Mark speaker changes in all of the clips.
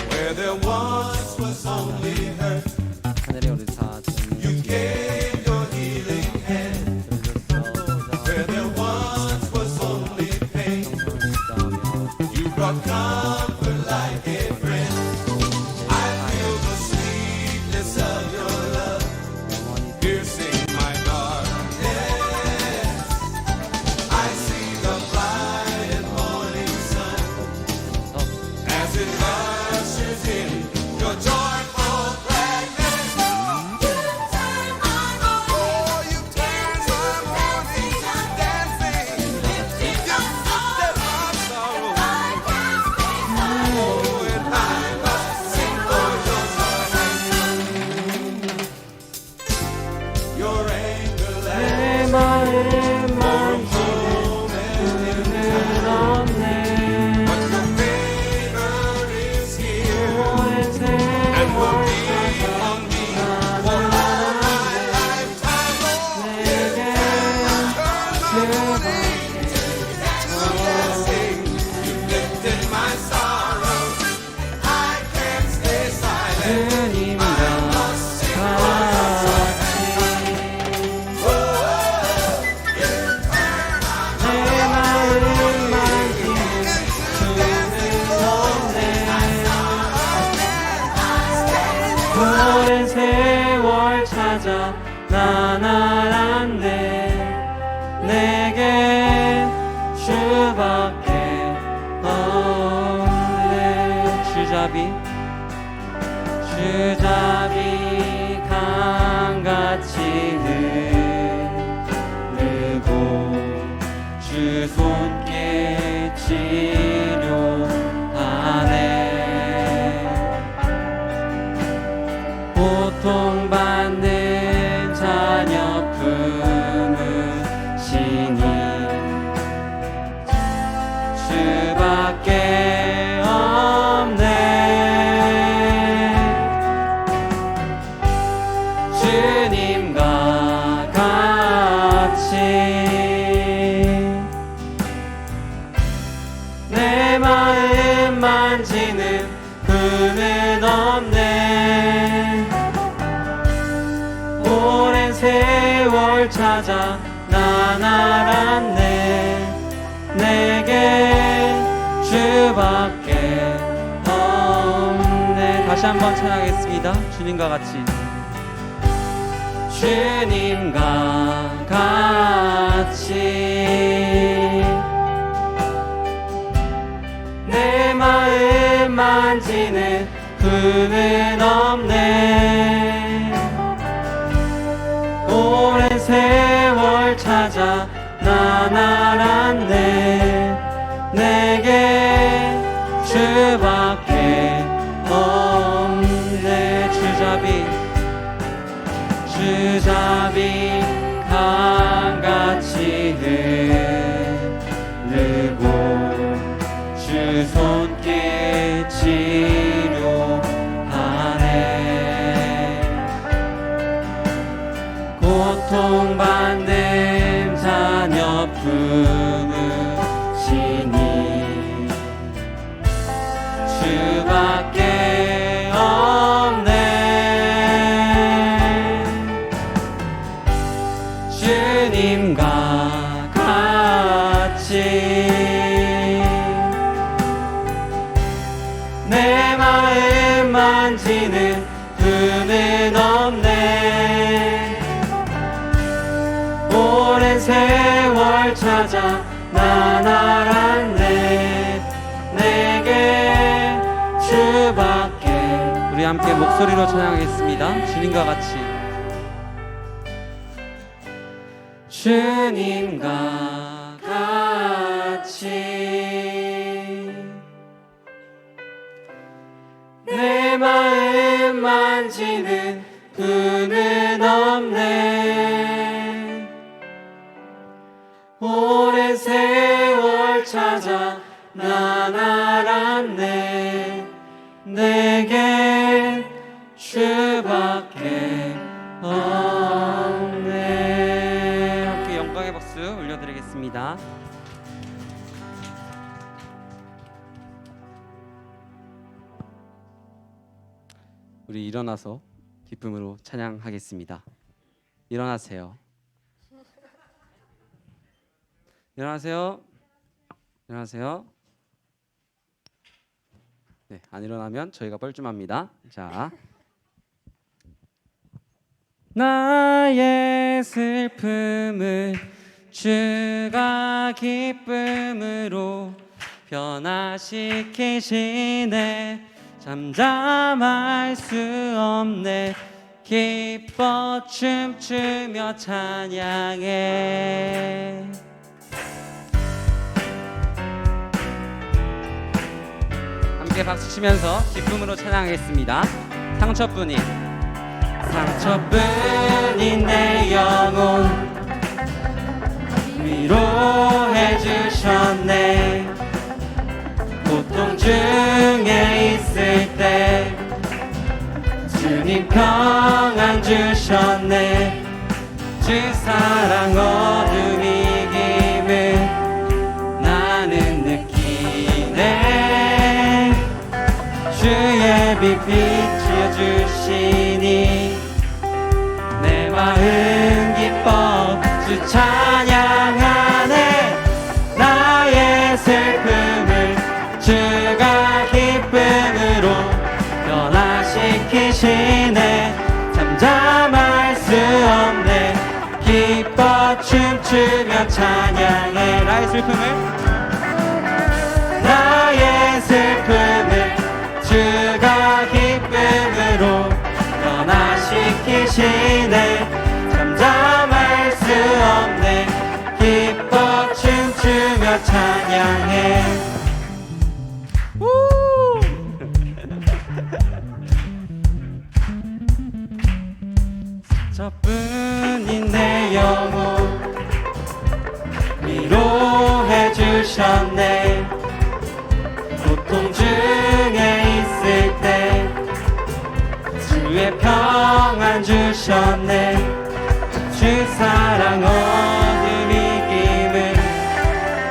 Speaker 1: Where there once was only hurt,
Speaker 2: 하늘의 오르사
Speaker 1: you gave your healing hand. Where there once was only pain, you brought comfort like a friend. I feel the sweetness of your love piercing my darkness. I see the bright and morning sun as it rushes in your joyful gladness. Oh, you turn my morning to dancing. You lifted my sorrow. Oh, and I must sing for your joy. Your anger lasts
Speaker 2: 내 마음만
Speaker 1: for a moment in time, but your favor is here and will be on me for all my lifetime. Oh, turn my mourning to dancing. You lifted my sorrow. I can't stay silent. I must sing for your joy.
Speaker 2: 오랜 세월 찾아 난 알았네 내게 주밖에 없네 주잡이 강같이 흐르고 주 손길 치료하네 고통받는 자녀 품으시니 주밖에 없네 주님과 같이 내 마음 만지는 그는 없네 오랜 세월 찾아 난 알았네 내게 주밖에 없네 다시 한번 찬양하겠습니다 주님과 같이 주님과 같이 내 마음 만지는 그는 없네 오랜 세월 찾아 난 알았네 내게 주밖에 없네 주잡이 강같이 흐르고 주 손길 치료하네 고통받는 자녀 품으시니 주밖에 없네 주님과 같이 내 마음 만지는 그는 없네 오랜 세월 찾아 난 알았네 내게 주밖에 우리 함께 목소리로 찬양하겠습니다 주님과 같이 주님과 같이 내 마음 만지는 그는 없네 오랜 세월 찾아 난 알았네 내게 주밖에 없네 함께 영광의 박수 올려드리겠습니다. 우리 일어나서 기쁨으로 찬양하겠습니다. 일어나세요. 일어나세요. 일어나세요. 네, 안 일어나면 저희가 뻘쭘합니다. 자, 나의 슬픔을 주가 기쁨으로 변화시키시네. 잠잠할 수 없네. 기뻐 춤추며 찬양해. 함께 박수 치면서 기쁨으로 찬양하겠습니다. 상처뿐인 내 영혼 위로해 주셨네. 고통 중에 있을 때 주님 평안 주셨네. 주 사랑 어둠 이김을 나는 느끼네. 주의 빛 비춰주시니 내 마음 기뻐 주 찬양하네. 나의 슬픔을 주가 기쁨으로 변화시키시네. 잠잠할 수 없네. 기뻐 춤추며 찬양해. 나의 슬픔을 주가 기쁨으로 변화시키시네. 잠잠할 수 없네. 기뻐 춤추며 찬양해. 저뿐인 내 영혼 위로해 주셨네. 고통 중에 있을 때 주의 평안 주셨네. 주 사랑 어둠 이김을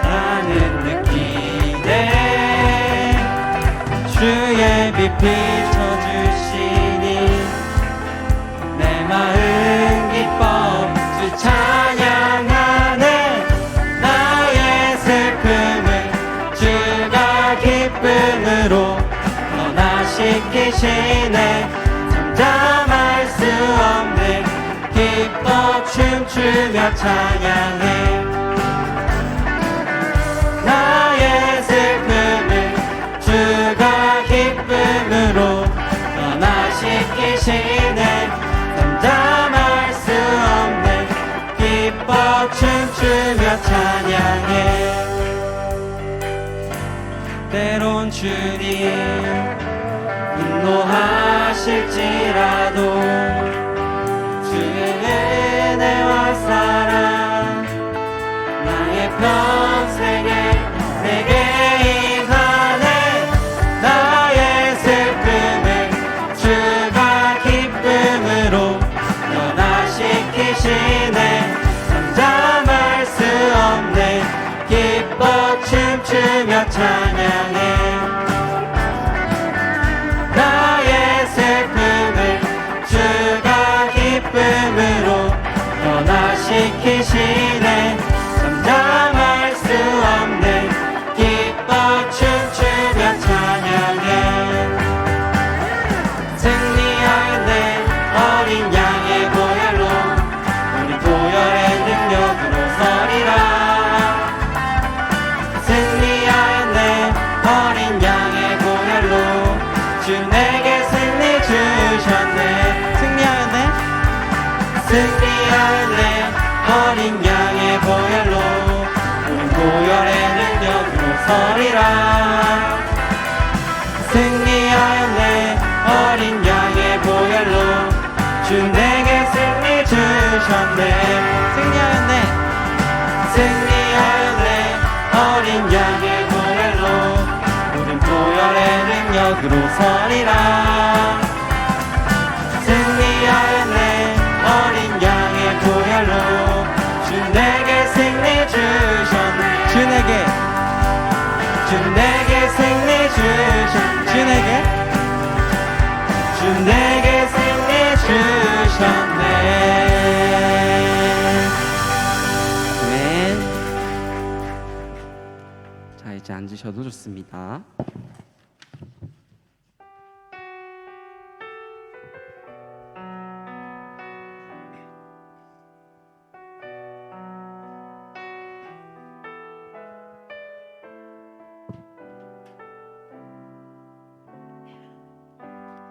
Speaker 2: 나는 느끼네. 주의 빛 비춰주시니 내 마음 기뻐 주 찬양하네. 나의 슬픔을 주가 기쁨으로 변화시키시네. 잠잠할 수 없네. 기뻐 춤추며 찬양해. 나의 슬픔을 주가 기쁨으로 변화시키시네. 잠잠할 수 없네. 기뻐 춤추며 찬양해. 때론 주님 분노하실지라도 주의 은혜와 사랑 나의 평생에 내게 임하네. 나의 슬픔을 주가 기쁨으로 변화시키시네. 잠잠할 수 없네. 기뻐 춤추며 찬양해. 나의 슬픔을 주가 기쁨으로 변화시키시네. 잠잠할 수 없네. 기뻐 춤추며 찬양해. 승리하였네. 어린 양의 보혈로 우리 보혈의 능력으로 서리라. 승리하였네. 어린 양의 보혈로 주 내게 승리 주셨네. 승리하였네. 어린 양의 보혈로 우린 보혈의 능력으로 서리라. 승리하였네. 어린 양의 보혈로 주 내게 승리 주셨네. 승리하였네. 어린 양의 보혈로 우린 보혈의 능력으로 서리라. 승리하였네. 어린 양의 보혈로 주 내게 승리 주셨네. 주 내게 승리 주셨네. 주 내게 자, 이제 앉으셔도 좋습니다.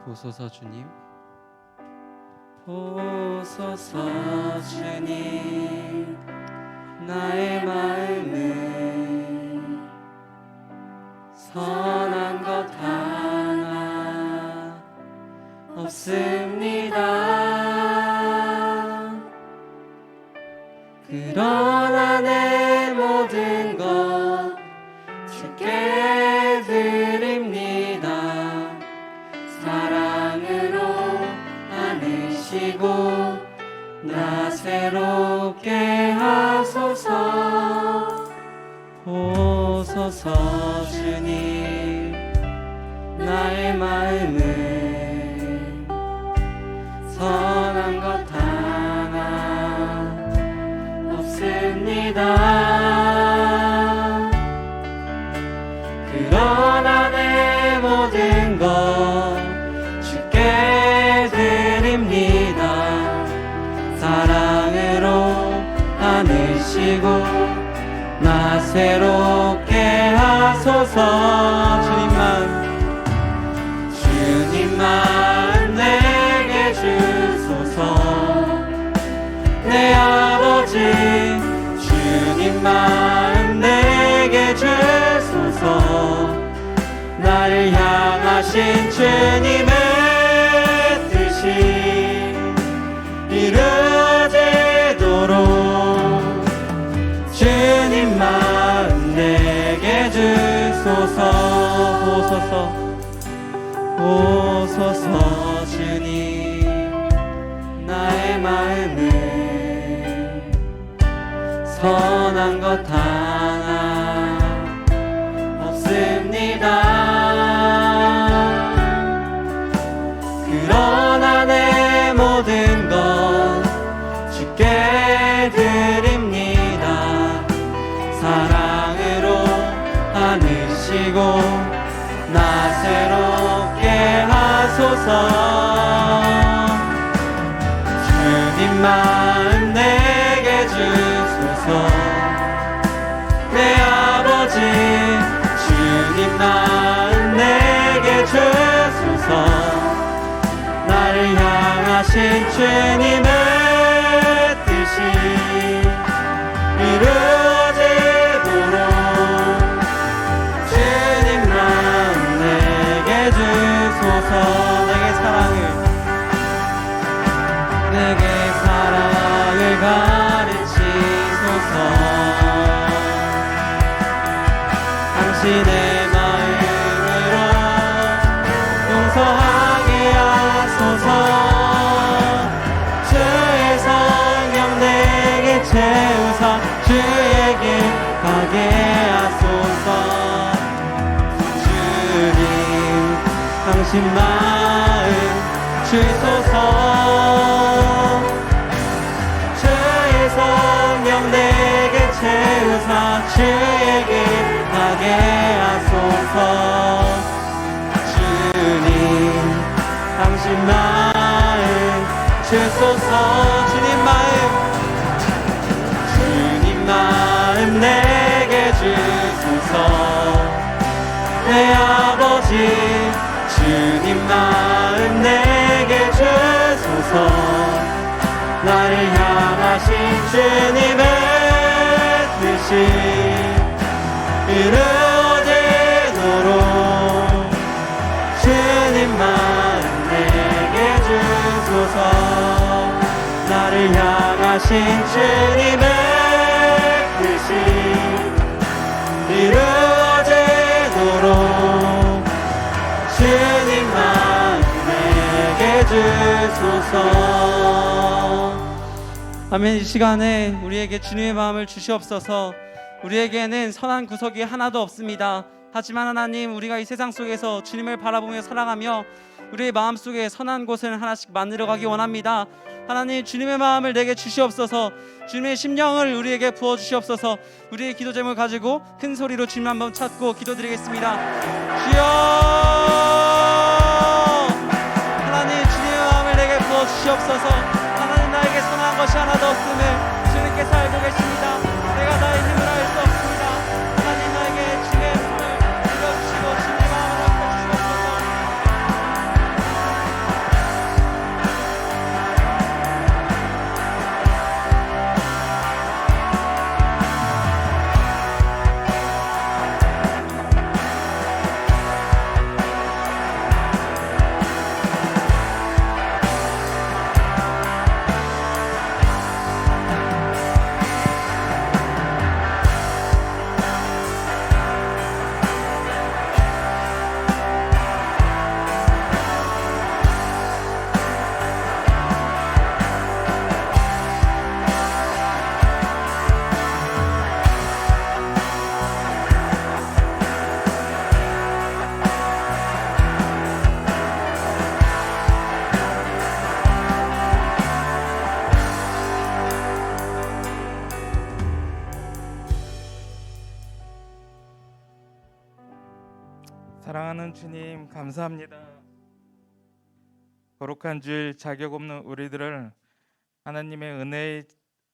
Speaker 2: 보소서 주님, 보소서 주님, 나의 마음은 선한 것 하나 없습니다. 그러나 내 모든 것 주께 드립니다. 사랑으로 안으시고 나 새롭게 하소서. 보소서 주님, 나의 마음은 선한 것 하나 없습니다. 그러나 내 모든 것 주께 드립니다. 사랑으로 안으시고 나 새롭게 하소서. 주님만 내게 주소서. 내 아버지 주님만 내게 주소서. 나를 향하신 주님의 뜻이 이루어지도록 주님만 내게 주소서. 보소서 주님, 나의 마음은 선한 것 하나 없습니다. 그러나 내 모든 것 주께 드립니다. 사랑으로 안으시고 나 새롭게 하소서. 주님만 내게 주소서. 내 아버지 주님만 내게 주소서. 나를 향하신 주님의 뜻이 이루어지도록 주님만 내게 주소서. 내게 사랑을 가르치소서. 당신의 마음으로 용서하게 하소서. 주의 성령 내게 채우사 주의 길 가게 하소서. 주님, 당신 마음 주소서. 주의 성령 내게 채우사 주의 길 가게 하소서. 주님, 당신 마음 주소서. 주님 마음 내게 주소서. 내 아버지 주님 마음 내게 주소서. 나를 향하신 주님의 뜻이 이루어지도록 주님만 내게 주소서. 나를 향하신 주님의 뜻이 이루어지도록 주님만 내게 주소서. 아멘. 이 시간에 우리에게 주님의 마음을 주시옵소서. 우리에게는 선한 구석이 하나도 없습니다. 하지만 하나님, 우리가 이 세상 속에서 주님을 바라보며 살아가며 우리의 마음속에 선한 곳을 하나씩 만들어가기 원합니다. 하나님 주님의 마음을 내게 주시옵소서. 주님의 심령을 우리에게 부어 주시옵소서. 우리의 기도 제목을 가지고 큰 소리로 주님 한번 찾고 기도드리겠습니다. 주여, 하나님 주님의 마음을 내게 부어 주시옵소서. 하나님 나에게 선한 것이 하나도 없음을 주님께서 알고 계십니다. 내가 나의 힘을 알 수 없습니다. 하나님 나에게 주님의 손을 들어주시고 주님의 마음을 아껴 주시옵소서.
Speaker 3: 사랑하는 주님, 감사합니다. 거룩한 주일 자격 없는 우리들을 하나님의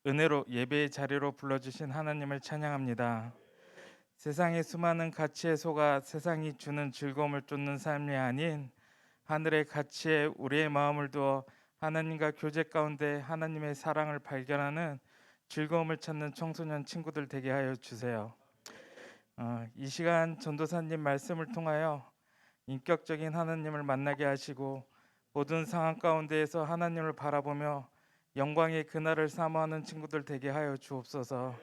Speaker 3: 은혜로 예배의 자리로 불러주신 하나님을 찬양합니다. 세상의 수많은 가치에 속아 세상이 주는 즐거움을 쫓는 삶이 아닌 하늘의 가치에 우리의 마음을 두어 하나님과 교제 가운데 하나님의 사랑을 발견하는 즐거움을 찾는 청소년 친구들 되게 하여 주세요. 이 시간 전도사님 말씀을 통하여 인격적인 하나님을 만나게 하시고 모든 상황 가운데에서 하나님을 바라보며 영광의 그날을 사모하는 친구들 되게 하여 주옵소서.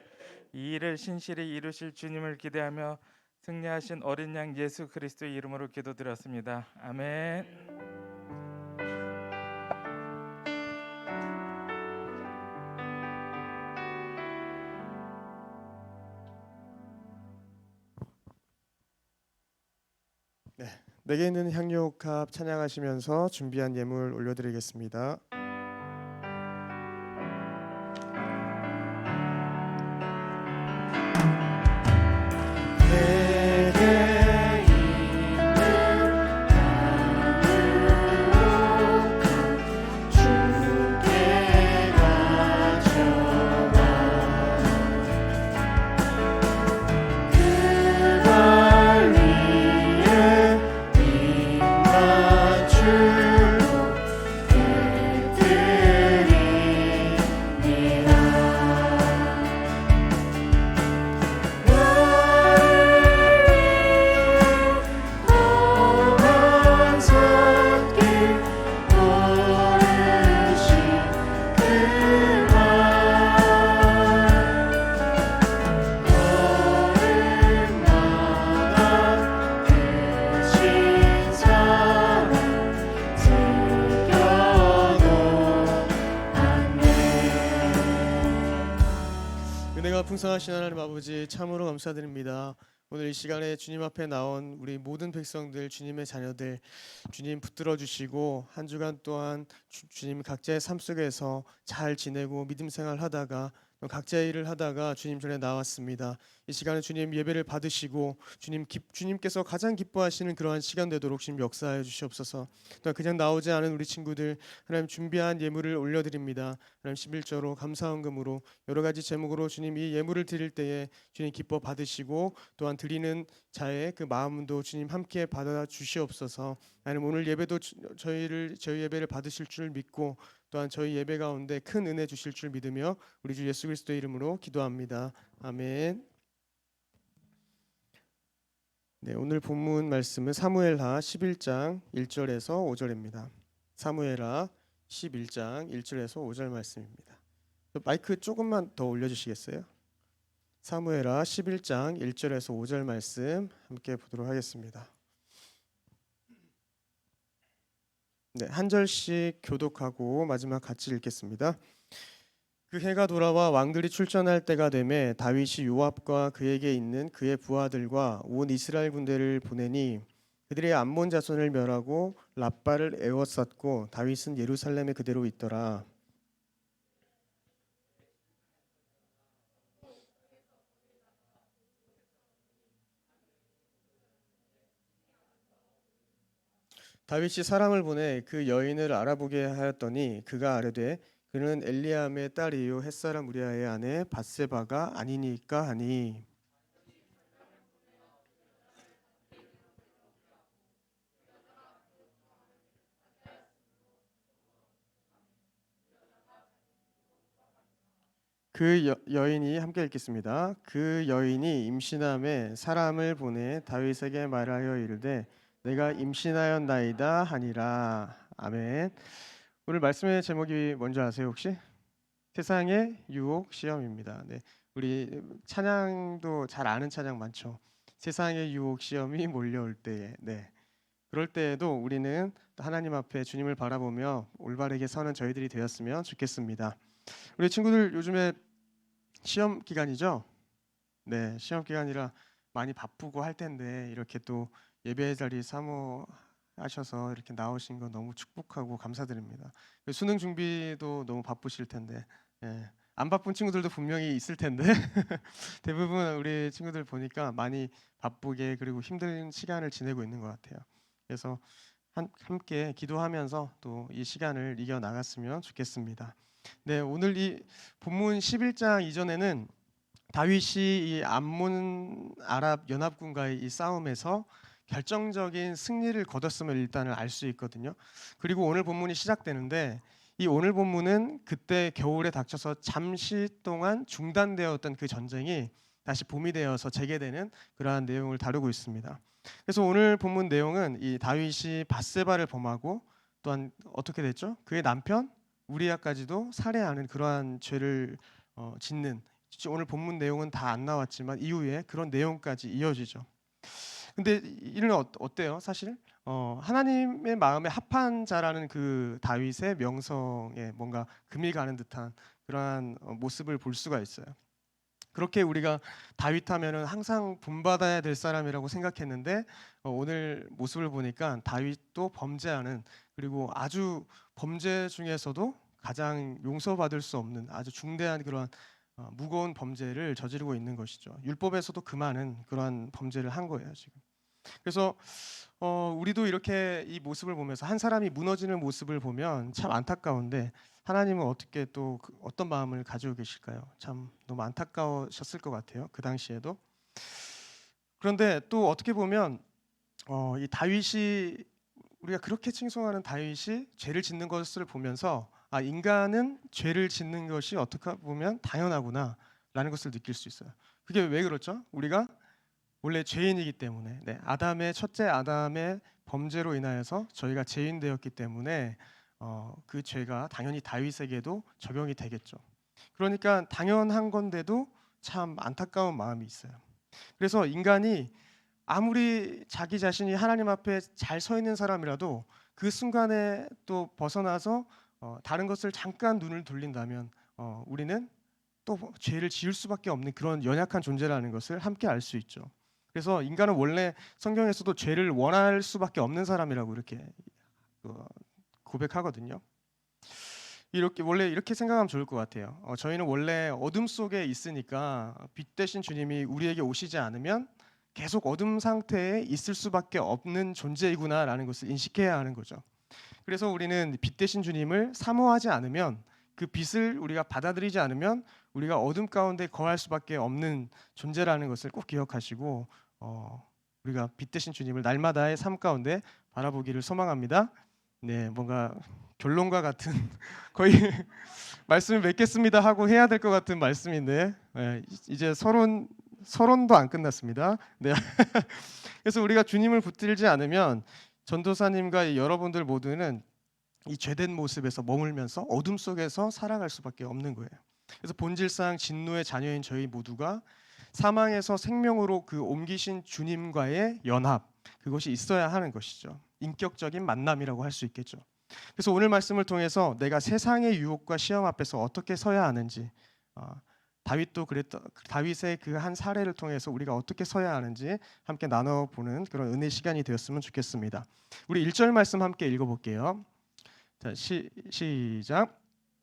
Speaker 3: 이 일을 신실히 이루실 주님을 기대하며 승리하신 어린 양 예수 그리스도의 이름으로 기도드렸습니다. 아멘.
Speaker 4: 내게 있는 향유옥합 찬양하시면서 준비한 예물 올려드리겠습니다. 풍성하신 하나님 아버지 참으로 감사드립니다. 오늘 이 시간에 주님 앞에 나온 우리 모든 백성들, 주님의 자녀들, 주님 붙들어 주시고 한 주간 동안 주님 각자의 삶 속에서 잘 지내고 믿음 생활하다가 각자의 일을 하다가 주님 전에 나왔습니다. 이 시간에 주님 예배를 받으시고 주님께서 가장 기뻐하시는 그러한 시간 되도록 주님 역사하여 주시옵소서. 또 그냥 나오지 않은 우리 친구들 하나님 준비한 예물을 올려드립니다. 하나님 11조로 감사헌금으로 여러 가지 제목으로 주님 이 예물을 드릴 때에 주님 기뻐 받으시고 또한 드리는 자의 그 마음도 주님 함께 받아 주시옵소서. 하나님 오늘 예배도 저희 예배를 받으실 줄 믿고 또한 저희 예배 가운데 큰 은혜 주실 줄 믿으며 우리 주 예수 그리스도의 이름으로 기도합니다. 아멘. 네, 오늘 본문 말씀은 사무엘하 11장 1절에서 5절입니다. 사무엘하 11장 1절에서 5절 말씀입니다. 마이크 조금만 더 올려주시겠어요? 사무엘하 11장 1절에서 5절 말씀 함께 보도록 하겠습니다. 네, 한 절씩 교독하고 마지막 같이 읽겠습니다. 그 해가 돌아와 왕들이 출전할 때가 되매 다윗이 요압과 그에게 있는 그의 부하들과 온 이스라엘 군대를 보내니 그들의 암몬 자손을 멸하고 랍바를 에워쌌고 다윗은 예루살렘에 그대로 있더라. 다윗이 사람을 보내 그 여인을 알아보게 하였더니 그가 아뢰되 그는 엘리암의 딸이요 햇사람 우리아의 아내 밧세바가 아니니까 하니. 그 여인이 함께 읽겠습니다. 그 여인이 임신함에 사람을 보내 다윗에게 말하여 이르되 내가 임신하였나이다 하니라. 아멘. 오늘 말씀의 제목이 뭔지 아세요 혹시? 세상의 유혹 시험입니다. 네, 우리 찬양도 잘 아는 찬양 많죠. 세상의 유혹 시험이 몰려올 때에, 네, 그럴 때에도 우리는 하나님 앞에 주님을 바라보며 올바르게 서는 저희들이 되었으면 좋겠습니다. 우리 친구들 요즘에 시험 기간이죠? 네, 시험 기간이라 많이 바쁘고 할 텐데 이렇게 또 예배 자리 사모하셔서 이렇게 나오신 거 너무 축복하고 감사드립니다. 수능 준비도 너무 바쁘실 텐데, 예, 안 바쁜 친구들도 분명히 있을 텐데 대부분 우리 친구들 보니까 많이 바쁘게 그리고 힘든 시간을 지내고 있는 것 같아요. 그래서 함께 기도하면서 또 이 시간을 이겨 나갔으면 좋겠습니다. 네, 오늘 이 본문 11장 이전에는 다윗이 이 암몬 아랍 연합군과의 이 싸움에서 결정적인 승리를 거뒀음을 일단은 알 수 있거든요. 그리고 오늘 본문이 시작되는데 이 오늘 본문은 그때 겨울에 닥쳐서 잠시 동안 중단되었던 그 전쟁이 다시 봄이 되어서 재개되는 그러한 내용을 다루고 있습니다. 그래서 오늘 본문 내용은 이 다윗이 밧세바를 범하고 또한 어떻게 됐죠? 그의 남편 우리아까지도 살해하는 그러한 죄를 짓는, 오늘 본문 내용은 다 안 나왔지만 이후에 그런 내용까지 이어지죠. 근데 이는 어때요? 사실 하나님의 마음에 합한 자라는 그 다윗의 명성에 뭔가 금이 가는 듯한 그러한 모습을 볼 수가 있어요. 그렇게 우리가 다윗 하면은 항상 본받아야 될 사람이라고 생각했는데 오늘 모습을 보니까 다윗도 범죄하는, 그리고 아주 범죄 중에서도 가장 용서받을 수 없는 아주 중대한 그런 무거운 범죄를 저지르고 있는 것이죠. 율법에서도 그 많은 그러한 범죄를 한 거예요 지금. 그래서 우리도 이렇게 이 모습을 보면서 한 사람이 무너지는 모습을 보면 참 안타까운데 하나님은 어떻게 또 어떤 마음을 가지고 계실까요? 참 너무 안타까우셨을 것 같아요 그 당시에도. 그런데 또 어떻게 보면 이 다윗이, 우리가 그렇게 칭송하는 다윗이 죄를 짓는 것을 보면서 아, 인간은 죄를 짓는 것이 어떻게 보면 당연하구나라는 것을 느낄 수 있어요. 그게 왜 그렇죠? 우리가 원래 죄인이기 때문에, 네, 첫째 아담의 범죄로 인하여서 저희가 죄인되었기 때문에 그 죄가 당연히 다윗에게도 적용이 되겠죠. 그러니까 당연한 건데도 참 안타까운 마음이 있어요. 그래서 인간이 아무리 자기 자신이 하나님 앞에 잘 서 있는 사람이라도 그 순간에 또 벗어나서 다른 것을 잠깐 눈을 돌린다면 우리는 또 죄를 지을 수밖에 없는 그런 연약한 존재라는 것을 함께 알 수 있죠. 그래서 인간은 원래 성경에서도 죄를 원할 수밖에 없는 사람이라고 이렇게 고백하거든요. 원래 이렇게 생각하면 좋을 것 같아요. 저희는 원래 어둠 속에 있으니까 빛 대신 주님이 우리에게 오시지 않으면 계속 어둠 상태에 있을 수밖에 없는 존재이구나라는 것을 인식해야 하는 거죠. 그래서 우리는 빛 대신 주님을 사모하지 않으면, 그 빛을 우리가 받아들이지 않으면 우리가 어둠 가운데 거할 수밖에 없는 존재라는 것을 꼭 기억하시고 우리가 빛 대신 주님을 날마다의 삶 가운데 바라보기를 소망합니다. 네, 뭔가 결론과 같은 거의 말씀을 맺겠습니다 하고 해야 될 것 같은 말씀인데 이제 서론도 안 끝났습니다. 네. 그래서 우리가 주님을 붙들지 않으면 전도사님과 여러분들 모두는 이 죄된 모습에서 머물면서 어둠 속에서 살아갈 수밖에 없는 거예요. 그래서 본질상 진노의 자녀인 저희 모두가 사망에서 생명으로 그 옮기신 주님과의 연합, 그것이 있어야 하는 것이죠. 인격적인 만남이라고 할 수 있겠죠. 그래서 오늘 말씀을 통해서 내가 세상의 유혹과 시험 앞에서 어떻게 서야 하는지, 다윗의 그 한 사례를 통해서 우리가 어떻게 서야 하는지 함께 나눠보는 그런 은혜 시간이 되었으면 좋겠습니다. 우리 1절 말씀 함께 읽어볼게요. 자, 시작.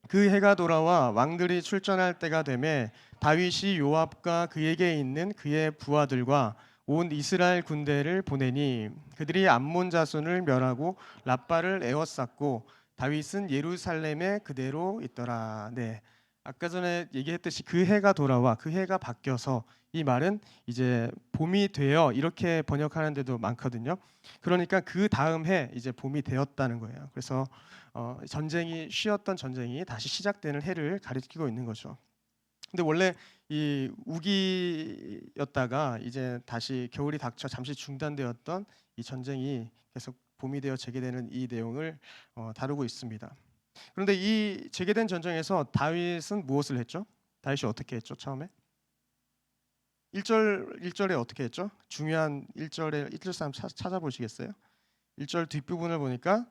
Speaker 4: 그 해가 돌아와 왕들이 출전할 때가 되매 다윗이 요압과 그에게 있는 그의 부하들과 온 이스라엘 군대를 보내니 그들이 암몬 자손을 멸하고 랍바를 에워쌌고 다윗은 예루살렘에 그대로 있더라. 네. 아까 전에 얘기했듯이 그 해가 돌아와 그 해가 바뀌어서 이 말은 이제 봄이 되어 이렇게 번역하는 데도 많거든요. 그러니까 그 다음 해 이제 봄이 되었다는 거예요. 그래서 전쟁이 쉬었던 전쟁이 다시 시작되는 해를 가리키고 있는 거죠. 근데 원래 이 우기였다가 이제 다시 겨울이 닥쳐 잠시 중단되었던 이 전쟁이 계속 봄이 되어 재개되는 이 내용을 다루고 있습니다. 그런데 이 재개된 전쟁에서 다윗은 무엇을 했죠? 다윗이 어떻게 했죠? 처음에 1절에 어떻게 했죠? 중요한 1절에 1절 사람 찾아보시겠어요? 1절 뒷부분을 보니까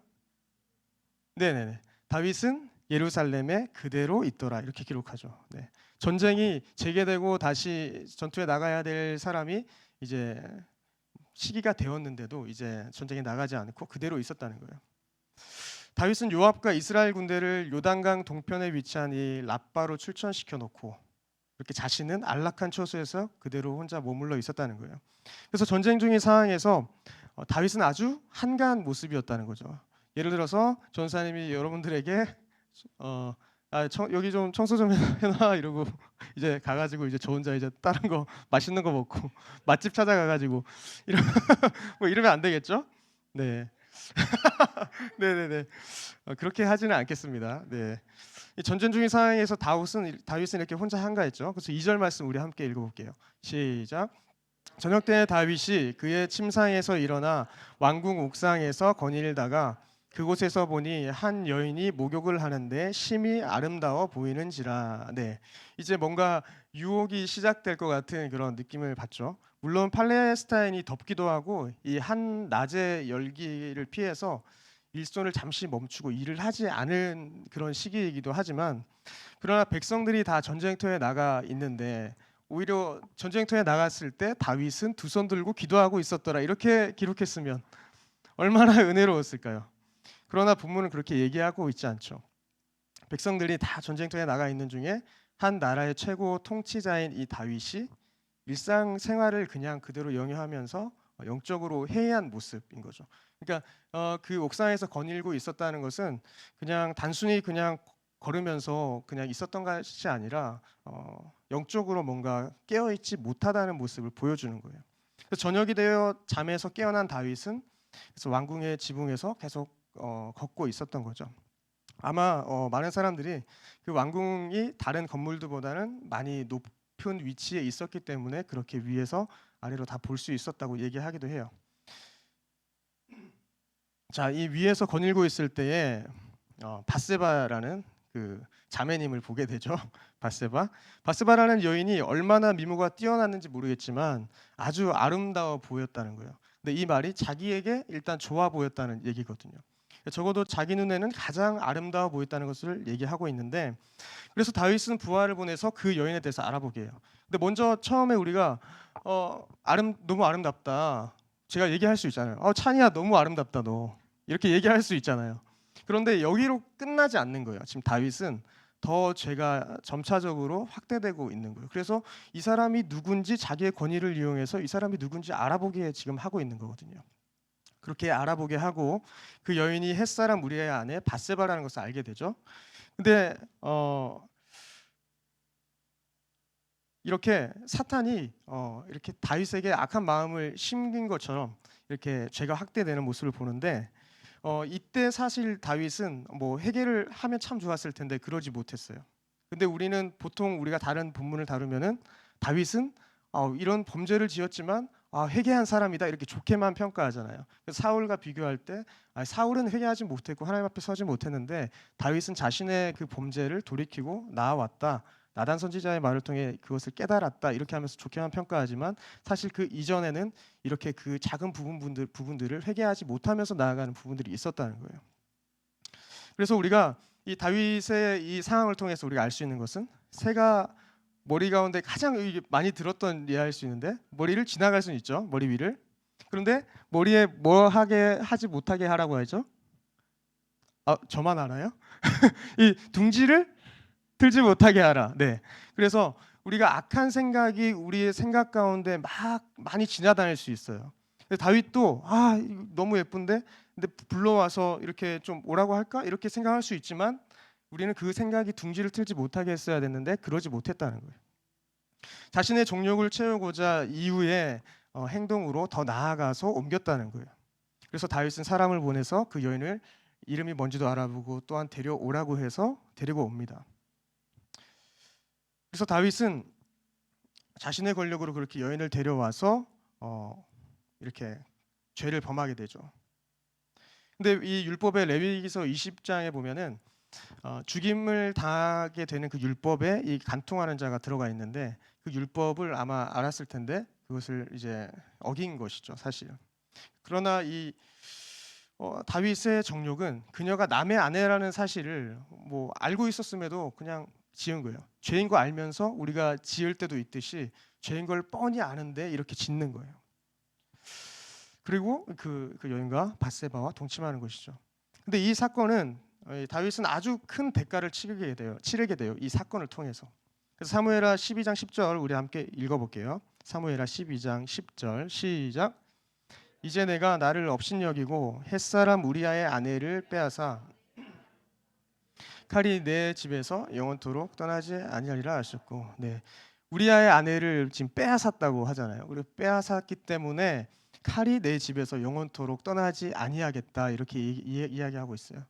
Speaker 4: 네네네. 다윗은 예루살렘에 그대로 있더라 이렇게 기록하죠. 네. 전쟁이 재개되고 다시 전투에 나가야 될 사람이 이제 시기가 되었는데도 이제 전쟁에 나가지 않고 그대로 있었다는 거예요. 다윗은 요압과 이스라엘 군대를 요단강 동편에 위치한 이 랍바로 출전시켜 놓고 이렇게 자신은 안락한 처소에서 그대로 혼자 머물러 있었다는 거예요. 그래서 전쟁 중인 상황에서 다윗은 아주 한가한 모습이었다는 거죠. 예를 들어서 전사님이 여러분들에게 여기 좀 청소 좀 해놔 이러고 이제 가가지고 이제 저 혼자 이제 다른 거 맛있는 거 먹고 맛집 찾아가가지고 뭐 이러면 안 되겠죠? 네. 네네네. 그렇게 하지는 않겠습니다. 네. 이 전쟁 중인 상황에서 다윗은 이렇게 혼자 한가했죠. 그래서 2절 말씀 우리 함께 읽어볼게요. 시작. 저녁 때 다윗이 그의 침상에서 일어나 왕궁 옥상에서 거닐다가 그곳에서 보니 한 여인이 목욕을 하는데 심히 아름다워 보이는지라. 네, 이제 뭔가 유혹이 시작될 것 같은 그런 느낌을 받죠. 물론 팔레스타인이 덥기도 하고 이 한 낮의 열기를 피해서 일손을 잠시 멈추고 일을 하지 않은 그런 시기이기도 하지만 그러나 백성들이 다 전쟁터에 나가 있는데 오히려 전쟁터에 나갔을 때 다윗은 두 손 들고 기도하고 있었더라 이렇게 기록했으면 얼마나 은혜로웠을까요? 그러나 본문은 그렇게 얘기하고 있지 않죠. 백성들이 다 전쟁터에 나가 있는 중에 한 나라의 최고 통치자인 이 다윗이 일상생활을 그냥 그대로 영위하면서 영적으로 해이한 모습인 거죠. 그러니까 그 옥상에서 거닐고 있었다는 것은 그냥 단순히 그냥 걸으면서 그냥 있었던 것이 아니라 영적으로 뭔가 깨어있지 못하다는 모습을 보여주는 거예요. 그래서 저녁이 되어 잠에서 깨어난 다윗은 그래서 왕궁의 지붕에서 계속 걷고 있었던 거죠. 아마 많은 사람들이 그 왕궁이 다른 건물들보다는 많이 높은 위치에 있었기 때문에 그렇게 위에서 아래로 다 볼 수 있었다고 얘기하기도 해요. 자, 이 위에서 거닐고 있을 때에 밧세바라는 그 자매님을 보게 되죠. 밧세바라는 여인이 얼마나 미모가 뛰어났는지 모르겠지만 아주 아름다워 보였다는 거예요. 근데 이 말이 자기에게 일단 좋아 보였다는 얘기거든요. 적어도 자기 눈에는 가장 아름다워 보였다는 것을 얘기하고 있는데 그래서 다윗은 부하를 보내서 그 여인에 대해서 알아보게 해요. 근데 먼저 처음에 우리가 너무 아름답다. 제가 얘기할 수 있잖아요. 찬이야 너무 아름답다 너. 이렇게 얘기할 수 있잖아요. 그런데 여기로 끝나지 않는 거예요. 지금 다윗은 더 죄가 점차적으로 확대되고 있는 거예요. 그래서 이 사람이 누군지 자기의 권위를 이용해서 이 사람이 누군지 알아보게 지금 하고 있는 거거든요. 그렇게 알아보게 하고 그 여인이 햇사람 우리의 아내 밧세바라는 것을 알게 되죠. 근데 이렇게 사탄이 이렇게 다윗에게 악한 마음을 심긴 것처럼 이렇게 죄가 확대되는 모습을 보는데 이때 사실 다윗은 뭐 회개를 하면 참 좋았을 텐데 그러지 못했어요. 근데 우리는 보통 우리가 다른 본문을 다루면은 다윗은 이런 범죄를 지었지만 회개한 사람이다 이렇게 좋게만 평가하잖아요. 사울과 비교할 때 사울은 회개하지 못했고 하나님 앞에 서지 못했는데 다윗은 자신의 그 범죄를 돌이키고 나아왔다. 나단 선지자의 말을 통해 그것을 깨달았다 이렇게 하면서 좋게만 평가하지만 사실 그 이전에는 이렇게 그 작은 부분들을 회개하지 못하면서 나아가는 부분들이 있었다는 거예요. 그래서 우리가 이 다윗의 이 상황을 통해서 우리가 알 수 있는 것은 새가 머리 가운데 가장 많이 들었던 이해할 수 있는데 머리를 지나갈 수는 있죠. 머리 위를. 그런데 머리에 뭐 하지 못하게 하라고 하죠. 저만 알아요? 이 둥지를 들지 못하게 하라. 네. 그래서 우리가 악한 생각이 우리의 생각 가운데 막 많이 지나다닐 수 있어요. 근데 다윗도 이거 너무 예쁜데 근데 불러와서 이렇게 좀 오라고 할까? 이렇게 생각할 수 있지만 우리는 그 생각이 둥지를 틀지 못하게 했어야 됐는데 그러지 못했다는 거예요. 자신의 정욕을 채우고자 이후에 행동으로 더 나아가서 옮겼다는 거예요. 그래서 다윗은 사람을 보내서 그 여인을 이름이 뭔지도 알아보고 또한 데려오라고 해서 데리고 옵니다. 그래서 다윗은 자신의 권력으로 그렇게 여인을 데려와서 이렇게 죄를 범하게 되죠. 근데 이 율법의 레위기서 20장에 보면은 죽임을 당하게 되는 그 율법에 이 간통하는 자가 들어가 있는데 그 율법을 아마 알았을 텐데 그것을 이제 어긴 것이죠, 사실. 그러나 이 다윗의 정욕은 그녀가 남의 아내라는 사실을 뭐 알고 있었음에도 그냥 지은 거예요. 죄인 거 알면서 우리가 지을 때도 있듯이 죄인 걸 뻔히 아는데 이렇게 짓는 거예요. 그리고 그 여인과 밧세바와 동침하는 것이죠. 근데 이 사건은 다윗은 아주 큰 대가를 치르게 돼요. 이 사건을 통해서. 그래서 사무엘하 12장 10절 우리 함께 읽어볼게요. 사무엘하 12장 10절 시작. 이제 내가 나를 업신여기고 햇사람 우리아의 아내를 빼앗아 칼이 내 집에서 영원토록 떠나지 아니하리라 하셨고, 네, 우리아의 아내를 지금 빼앗았다고 하잖아요. 그리고 빼앗았기 때문에 칼이 내 집에서 영원토록 떠나지 아니하겠다 이렇게 이야기하고 있어요.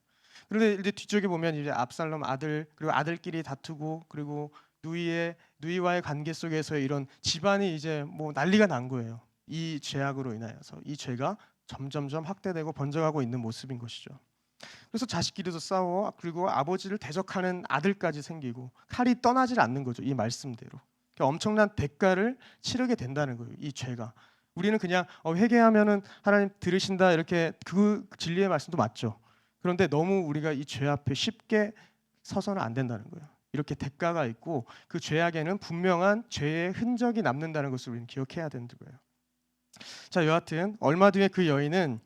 Speaker 4: 그런데 이제 뒤쪽에 보면 이제 압살롬 아들 그리고 아들끼리 다투고 그리고 누이와의 관계 속에서 이런 집안이 이제 뭐 난리가 난 거예요. 이 죄악으로 인하여서 이 죄가 점점점 확대되고 번져가고 있는 모습인 것이죠. 그래서 자식끼리도 싸워 그리고 아버지를 대적하는 아들까지 생기고 칼이 떠나질 않는 거죠. 이 말씀대로 그러니까 엄청난 대가를 치르게 된다는 거예요. 이 죄가. 우리는 그냥 회개하면은 하나님 들으신다 이렇게 그 진리의 말씀도 맞죠. 그런데 너무 우리가 이 죄 앞에 쉽게 서서는 안 된다는 거예요. 이렇게 대가가 있고 그 죄악에는 분명한 죄의 흔적이 남는다는 것을 우리는 기억해야 되는 거예요. 자, 여하튼 얼마 뒤에 그 여인은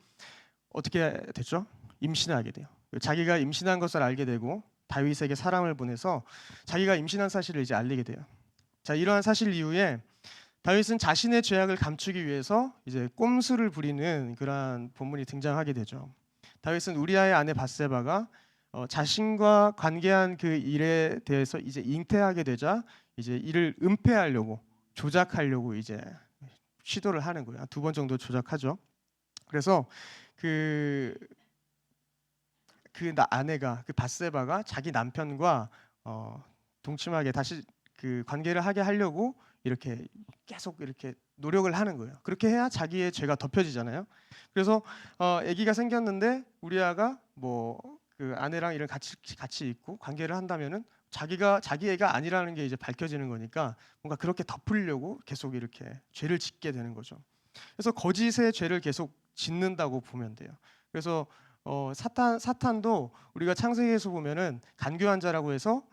Speaker 4: 어떻게 됐죠? 임신하게 돼요. 자기가 임신한 것을 알게 되고 다윗에게 사람을 보내서 자기가 임신한 사실을 이제 알리게 돼요. 자, 이러한 사실 이후에 다윗은 자신의 죄악을 감추기 위해서 이제 꼼수를 부리는 그러한 본문이 등장하게 되죠. 다윗은 우리아의 아내 밧세바가 자신과 관계한 그 일에 대해서 이제 잉태하게 되자 이제 이를 은폐하려고 조작하려고 이제 시도를 하는 거예요. 2번 정도 조작하죠. 그래서 아내가 그 밧세바가 자기 남편과 동침하게 다시 그 관계를 하게 하려고 이렇게 계속 이렇게 노력을 하는 거예요. 그렇게 해야 자기의 죄가 덮여지잖아요. 그래서 아기가 생겼는데 우리아가 뭐 그 아내랑 이런 같이 있고 관계를 한다면은 자기 애가 아니라는 게 이제 밝혀지는 거니까 뭔가 그렇게 덮으려고 계속 이렇게 죄를 짓게 되는 거죠. 그래서 거짓의 죄를 계속 짓는다고 보면 돼요. 그래서 사탄도 우리가 창세기에서 보면은 간교한 자라고 해서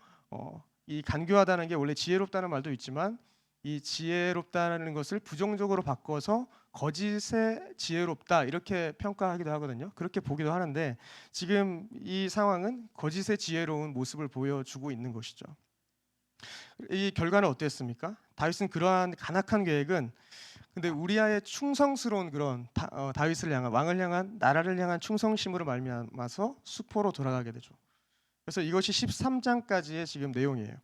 Speaker 4: 이 간교하다는 게 원래 지혜롭다는 말도 있지만 이 지혜롭다는 것을 부정적으로 바꿔서 거짓의 지혜롭다 이렇게 평가하기도 하거든요. 그렇게 보기도 하는데 지금 이 상황은 거짓의 지혜로운 모습을 보여주고 있는 것이죠. 이 결과는 어땠습니까? 다윗은 그러한 간악한 계획은 근데 우리아의 충성스러운 그런 다윗을 향한 왕을 향한 나라를 향한 충성심으로 말미암아서 수포로 돌아가게 되죠. 그래서 이것이 13장까지의 지금 내용이에요.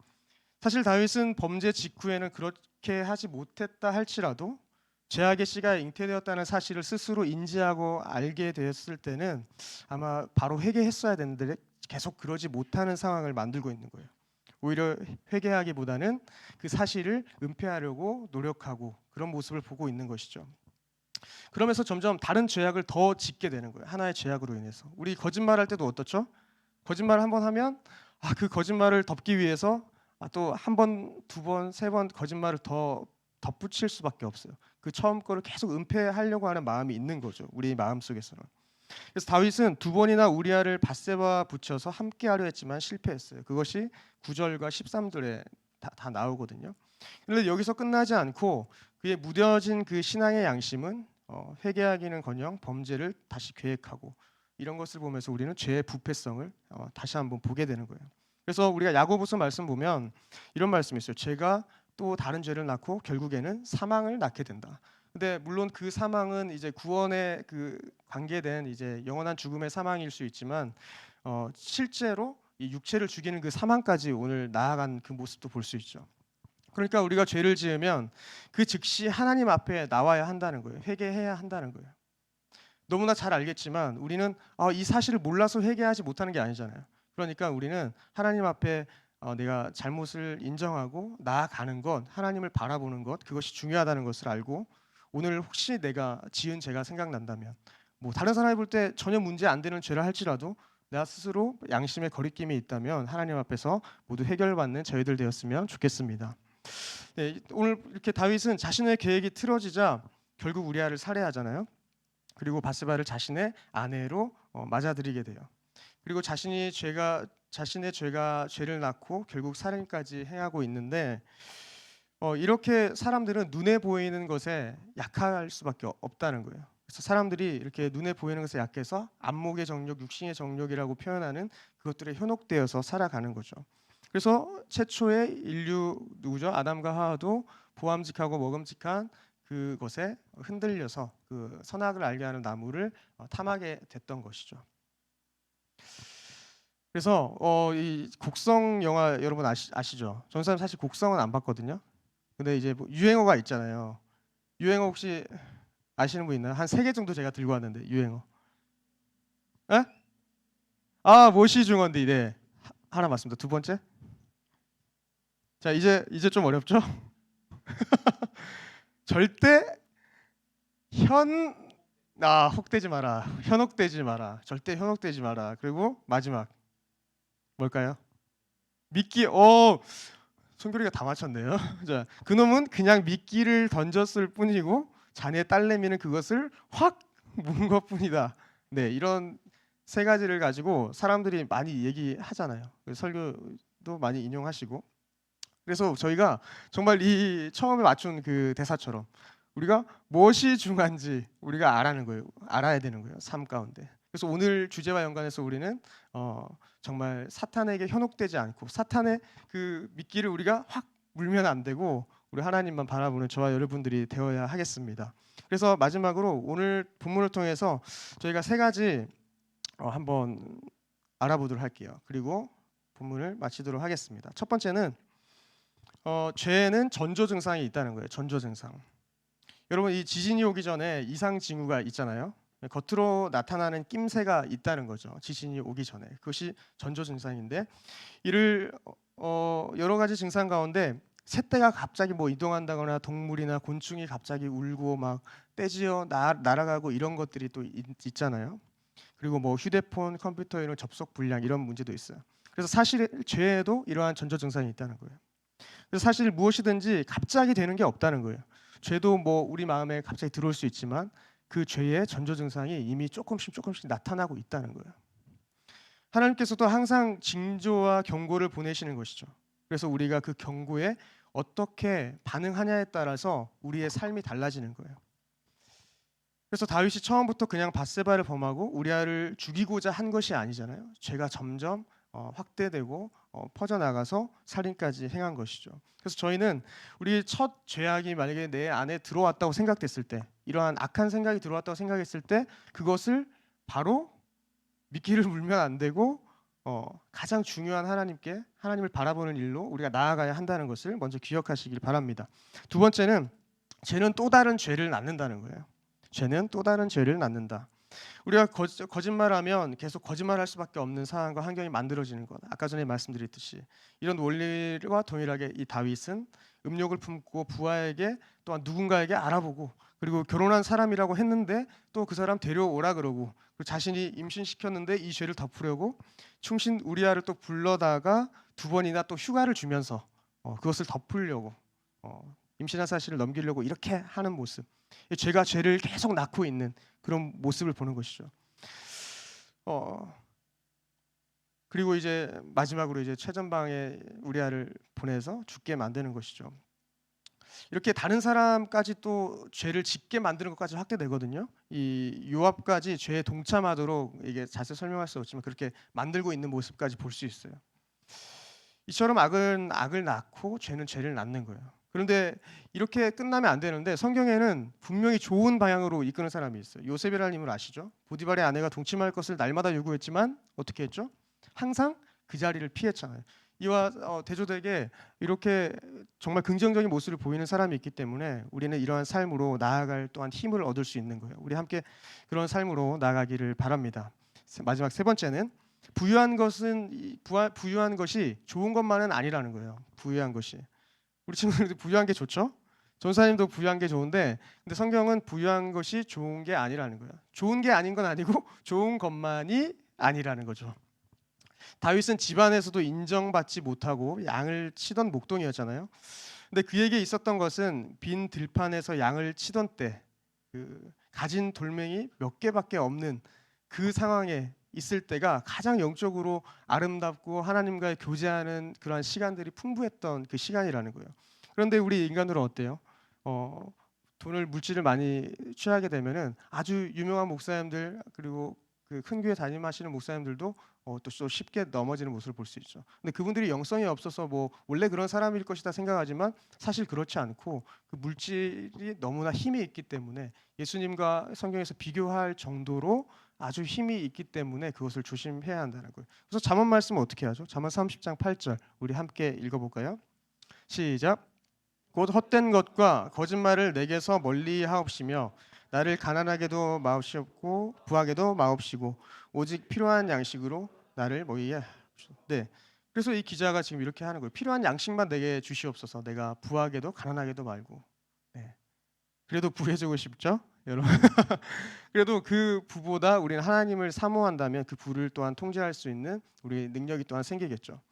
Speaker 4: 사실 다윗은 범죄 직후에는 그렇게 하지 못했다 할지라도 죄악의 씨가 잉태되었다는 사실을 스스로 인지하고 알게 되었을 때는 아마 바로 회개했어야 되는데 계속 그러지 못하는 상황을 만들고 있는 거예요. 오히려 회개하기보다는 그 사실을 은폐하려고 노력하고 그런 모습을 보고 있는 것이죠. 그러면서 점점 다른 죄악을 더 짓게 되는 거예요. 하나의 죄악으로 인해서. 우리 거짓말할 때도 어떻죠? 거짓말 한번 하면 그 거짓말을 덮기 위해서 또 한 번, 2번, 3번 거짓말을 더 덧붙일 수밖에 없어요. 그 처음 거를 계속 은폐하려고 하는 마음이 있는 거죠. 우리 마음 속에서는. 그래서 다윗은 2번이나 우리아를 밧세바와 붙여서 함께하려 했지만 실패했어요. 그것이 9절과 13절에 다 나오거든요. 그런데 여기서 끝나지 않고 그의 무뎌진 그 신앙의 양심은 회개하기는커녕 범죄를 다시 계획하고 이런 것을 보면서 우리는 죄의 부패성을 다시 한번 보게 되는 거예요. 그래서 우리가 야고보서 말씀 보면 이런 말씀이 있어요. 죄가 또 다른 죄를 낳고 결국에는 사망을 낳게 된다. 근데 물론 그 사망은 이제 구원에 그 관계된 이제 영원한 죽음의 사망일 수 있지만 실제로 이 육체를 죽이는 그 사망까지 오늘 나아간 그 모습도 볼 수 있죠. 그러니까 우리가 죄를 지으면 그 즉시 하나님 앞에 나와야 한다는 거예요. 회개해야 한다는 거예요. 너무나 잘 알겠지만 우리는 이 사실을 몰라서 회개하지 못하는 게 아니잖아요. 그러니까 우리는 하나님 앞에 내가 잘못을 인정하고 나아가는 것, 하나님을 바라보는 것, 그것이 중요하다는 것을 알고 오늘 혹시 내가 지은 죄가 생각난다면 뭐 다른 사람이 볼 때 전혀 문제 안 되는 죄를 할지라도 나 스스로 양심의 거리낌이 있다면 하나님 앞에서 모두 해결받는 저희들 되었으면 좋겠습니다. 네, 오늘 이렇게 다윗은 자신의 계획이 틀어지자 결국 우리아를 살해하잖아요. 그리고 바스바를 자신의 아내로 맞아들이게 돼요. 그리고 자신의 죄가 죄를 낳고 결국 살인까지 행하고 있는데 이렇게 사람들은 눈에 보이는 것에 약할 수밖에 없다는 거예요. 그래서 사람들이 이렇게 눈에 보이는 것에 약해서 안목의 정욕, 육신의 정욕이라고 표현하는 그것들에 현혹되어서 살아가는 거죠. 그래서 최초의 인류 누구죠? 아담과 하와도 보암직하고 먹음직한 그것에 흔들려서 그 선악을 알게 하는 나무를 탐하게 됐던 것이죠. 그래서 이 곡성 영화 여러분 아시죠? 저는 사실 곡성은 안 봤거든요. 근데 이제 뭐 유행어가 있잖아요. 유행어 혹시 아시는 분 있나요? 한 3개 정도 제가 들고 왔는데 유행어. 에? 모시 중원디. 네. 하나 맞습니다. 두 번째. 자, 이제 좀 어렵죠? 절대 혹되지 마라. 현혹되지 마라. 절대 현혹되지 마라. 그리고 마지막 뭘까요? 미끼. 손교리가 다 맞췄네요. 자, 그놈은 그냥 미끼를 던졌을 뿐이고 자네 딸내미는 그것을 확 문 것뿐이다. 네, 이런 3가지를 가지고 사람들이 많이 얘기하잖아요. 설교도 많이 인용하시고. 그래서 저희가 정말 이 처음에 맞춘 그 대사처럼 우리가 무엇이 중요한지 우리가 알아야 되는 거예요. 삶 가운데. 그래서 오늘 주제와 연관해서 우리는 정말 사탄에게 현혹되지 않고 사탄의 그 미끼를 우리가 확 물면 안 되고 우리 하나님만 바라보는 저와 여러분들이 되어야 하겠습니다. 그래서 마지막으로 오늘 본문을 통해서 저희가 3가지 한번 알아보도록 할게요. 그리고 본문을 마치도록 하겠습니다. 첫 번째는 죄에는 전조 증상이 있다는 거예요. 전조 증상. 여러분 이 지진이 오기 전에 이상 징후가 있잖아요. 겉으로 나타나는 낌새가 있다는 거죠. 지진이 오기 전에. 그것이 전조 증상인데 이를 여러 가지 증상 가운데 새떼가 갑자기 뭐 이동한다거나 동물이나 곤충이 갑자기 울고 막 떼지어 날아가고 이런 것들이 또 있잖아요. 그리고 뭐 휴대폰, 컴퓨터 이런 접속 불량 이런 문제도 있어요. 그래서 사실 죄에도 이러한 전조 증상이 있다는 거예요. 그래서 사실 무엇이든지 갑자기 되는 게 없다는 거예요. 죄도 뭐 우리 마음에 갑자기 들어올 수 있지만 그 죄의 전조 증상이 이미 조금씩 나타나고 있다는 거예요. 하나님께서도 항상 징조와 경고를 보내시는 것이죠. 그래서 우리가 그 경고에 어떻게 반응하냐에 따라서 우리의 삶이 달라지는 거예요. 그래서 다윗이 처음부터 그냥 밧세바를 범하고 우리아를 죽이고자 한 것이 아니잖아요. 죄가 점점 확대되고 퍼져나가서 살인까지 행한 것이죠. 그래서 저희는 우리 첫 죄악이 만약에 내 안에 들어왔다고 생각됐을 때, 이러한 악한 생각이 들어왔다고 생각했을 때 그것을 바로 미끼를 물면 안 되고 가장 중요한 하나님을 바라보는 일로 우리가 나아가야 한다는 것을 먼저 기억하시길 바랍니다. 두 번째는 죄는 또 다른 죄를 낳는다는 거예요. 죄는 또 다른 죄를 낳는다. 우리가 거짓말하면 계속 거짓말할 수밖에 없는 상황과 환경이 만들어지는 것. 아까 전에 말씀드렸듯이 이런 원리와 동일하게 이 다윗은 음욕을 품고 부하에게 또한 누군가에게 알아보고 그리고 결혼한 사람이라고 했는데 또 그 사람 데려오라 그러고 그리고 자신이 임신시켰는데 이 죄를 덮으려고 충신 우리아를 또 불러다가 2번이나 또 휴가를 주면서 그것을 덮으려고 임신한 사실을 넘기려고 이렇게 하는 모습. 죄가 죄를 계속 낳고 있는 그런 모습을 보는 것이죠. 그리고 이제 마지막으로 이제 최전방에 우리아를 보내서 죽게 만드는 것이죠. 이렇게 다른 사람까지 또 죄를 짓게 만드는 것까지 확대되거든요. 이 요압까지 죄에 동참하도록 이게 자세히 설명할 수 없지만 그렇게 만들고 있는 모습까지 볼 수 있어요. 이처럼 악은 악을 낳고 죄는 죄를 낳는 거예요. 그런데 이렇게 끝나면 안 되는데 성경에는 분명히 좋은 방향으로 이끄는 사람이 있어요. 요셉이라는 인물 아시죠? 보디발의 아내가 동침할 것을 날마다 요구했지만 어떻게 했죠? 항상 그 자리를 피했잖아요. 이와 대조되게 이렇게 정말 긍정적인 모습을 보이는 사람이 있기 때문에 우리는 이러한 삶으로 나아갈 또한 힘을 얻을 수 있는 거예요. 우리 함께 그런 삶으로 나아가기를 바랍니다. 마지막 세 번째는 부유한 것이 좋은 것만은 아니라는 거예요. 부유한 것이. 우리 친구들도 부유한 게 좋죠? 전사님도 부유한 게 좋은데 근데 성경은 부유한 것이 좋은 게 아니라는 거예요. 좋은 게 아닌 건 아니고 좋은 것만이 아니라는 거죠. 다윗은 집안에서도 인정받지 못하고 양을 치던 목동이었잖아요. 근데 그에게 있었던 것은 빈 들판에서 양을 치던 때 가진 돌멩이 몇 개밖에 없는 그 상황에 있을 때가 가장 영적으로 아름답고 하나님과의 교제하는 그러한 시간들이 풍부했던 그 시간이라는 거예요. 그런데 우리 인간들은 어때요? 돈을 물질을 많이 취하게 되면은 아주 유명한 목사님들 그리고 그 큰 교회 담임하시는 목사님들도 또 쉽게 넘어지는 모습을 볼 수 있죠. 근데 그분들이 영성이 없어서 뭐 원래 그런 사람일 것이다 생각하지만 사실 그렇지 않고 그 물질이 너무나 힘이 있기 때문에 예수님과 성경에서 비교할 정도로 아주 힘이 있기 때문에 그것을 조심해야 한다는 거예요. 그래서 잠언 말씀은 어떻게 하죠? 잠언 30장 8절 우리 함께 읽어볼까요? 시작. 곧 헛된 것과 거짓말을 내게서 멀리 하옵시며 나를 가난하게도 마옵시옵고 부하게도 마옵시고 오직 필요한 양식으로 나를 모이게 하옵시오. 네. 그래서 이 기자가 지금 이렇게 하는 거예요. 필요한 양식만 내게 주시옵소서. 내가 부하게도 가난하게도 말고. 네. 그래도 부해주고 싶죠, 여러분. 그래도 그 부보다 우리는 하나님을 사모한다면 그 부를 또한 통제할 수 있는 우리 능력이 또한 생기겠죠.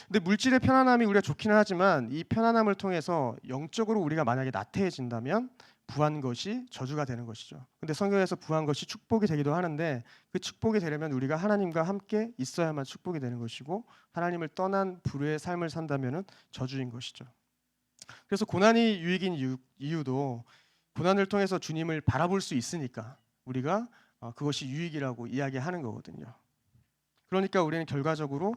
Speaker 4: 근데 물질의 편안함이 우리가 좋기는 하지만 이 편안함을 통해서 영적으로 우리가 만약에 나태해진다면 부한 것이 저주가 되는 것이죠. 근데 성경에서 부한 것이 축복이 되기도 하는데 그 축복이 되려면 우리가 하나님과 함께 있어야만 축복이 되는 것이고 하나님을 떠난 불의의 삶을 산다면은 저주인 것이죠. 그래서 고난이 유익인 이유도 고난을 통해서 주님을 바라볼 수 있으니까 우리가 그것이 유익이라고 이야기하는 거거든요. 그러니까 우리는 결과적으로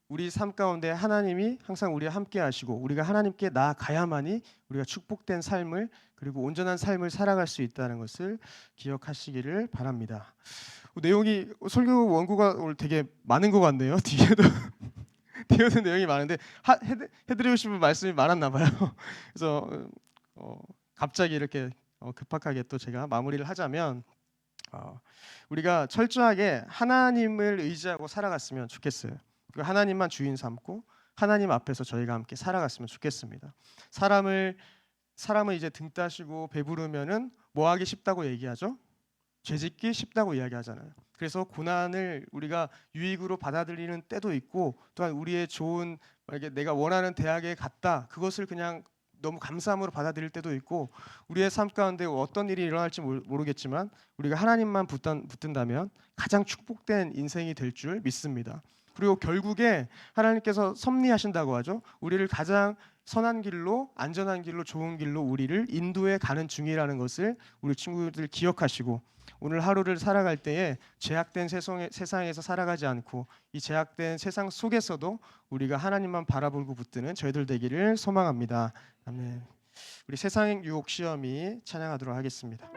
Speaker 4: 우리 삶 가운데 하나님이 항상 우리와 함께 하시고 우리가 하나님께 나아가야만이 우리가 축복된 삶을 그리고 온전한 삶을 살아갈 수 있다는 것을 기억하시기를 바랍니다. 내용이 설교 원고가 오늘 되게 많은 것 같네요. 뒤에도 내용이 많은데 해드리고 싶은 말씀이 많았나 봐요. 그래서 갑자기 이렇게 급박하게 또 제가 마무리를 하자면 우리가 철저하게 하나님을 의지하고 살아갔으면 좋겠어요. 하나님만 주인 삼고 하나님 앞에서 저희가 함께 살아갔으면 좋겠습니다. 사람은 이제 등 따시고 배부르면은 뭐 하기 쉽다고 얘기하죠? 죄짓기 쉽다고 이야기하잖아요. 그래서 고난을 우리가 유익으로 받아들이는 때도 있고 또한 우리의 좋은 만약에 내가 원하는 대학에 갔다 그것을 그냥 너무 감사함으로 받아들일 때도 있고 우리의 삶 가운데 어떤 일이 일어날지 모르겠지만 우리가 하나님만 붙든다면 가장 축복된 인생이 될 줄 믿습니다. 그리고 결국에 하나님께서 섭리하신다고 하죠. 우리를 가장 선한 길로 안전한 길로 좋은 길로 우리를 인도해 가는 중이라는 것을 우리 친구들 기억하시고 오늘 하루를 살아갈 때에 제약된 세상에서 살아가지 않고 이 제약된 세상 속에서도 우리가 하나님만 바라보고 붙드는 저희들 되기를 소망합니다. 아멘. 우리 세상 유혹 시험이 찬양하도록 하겠습니다.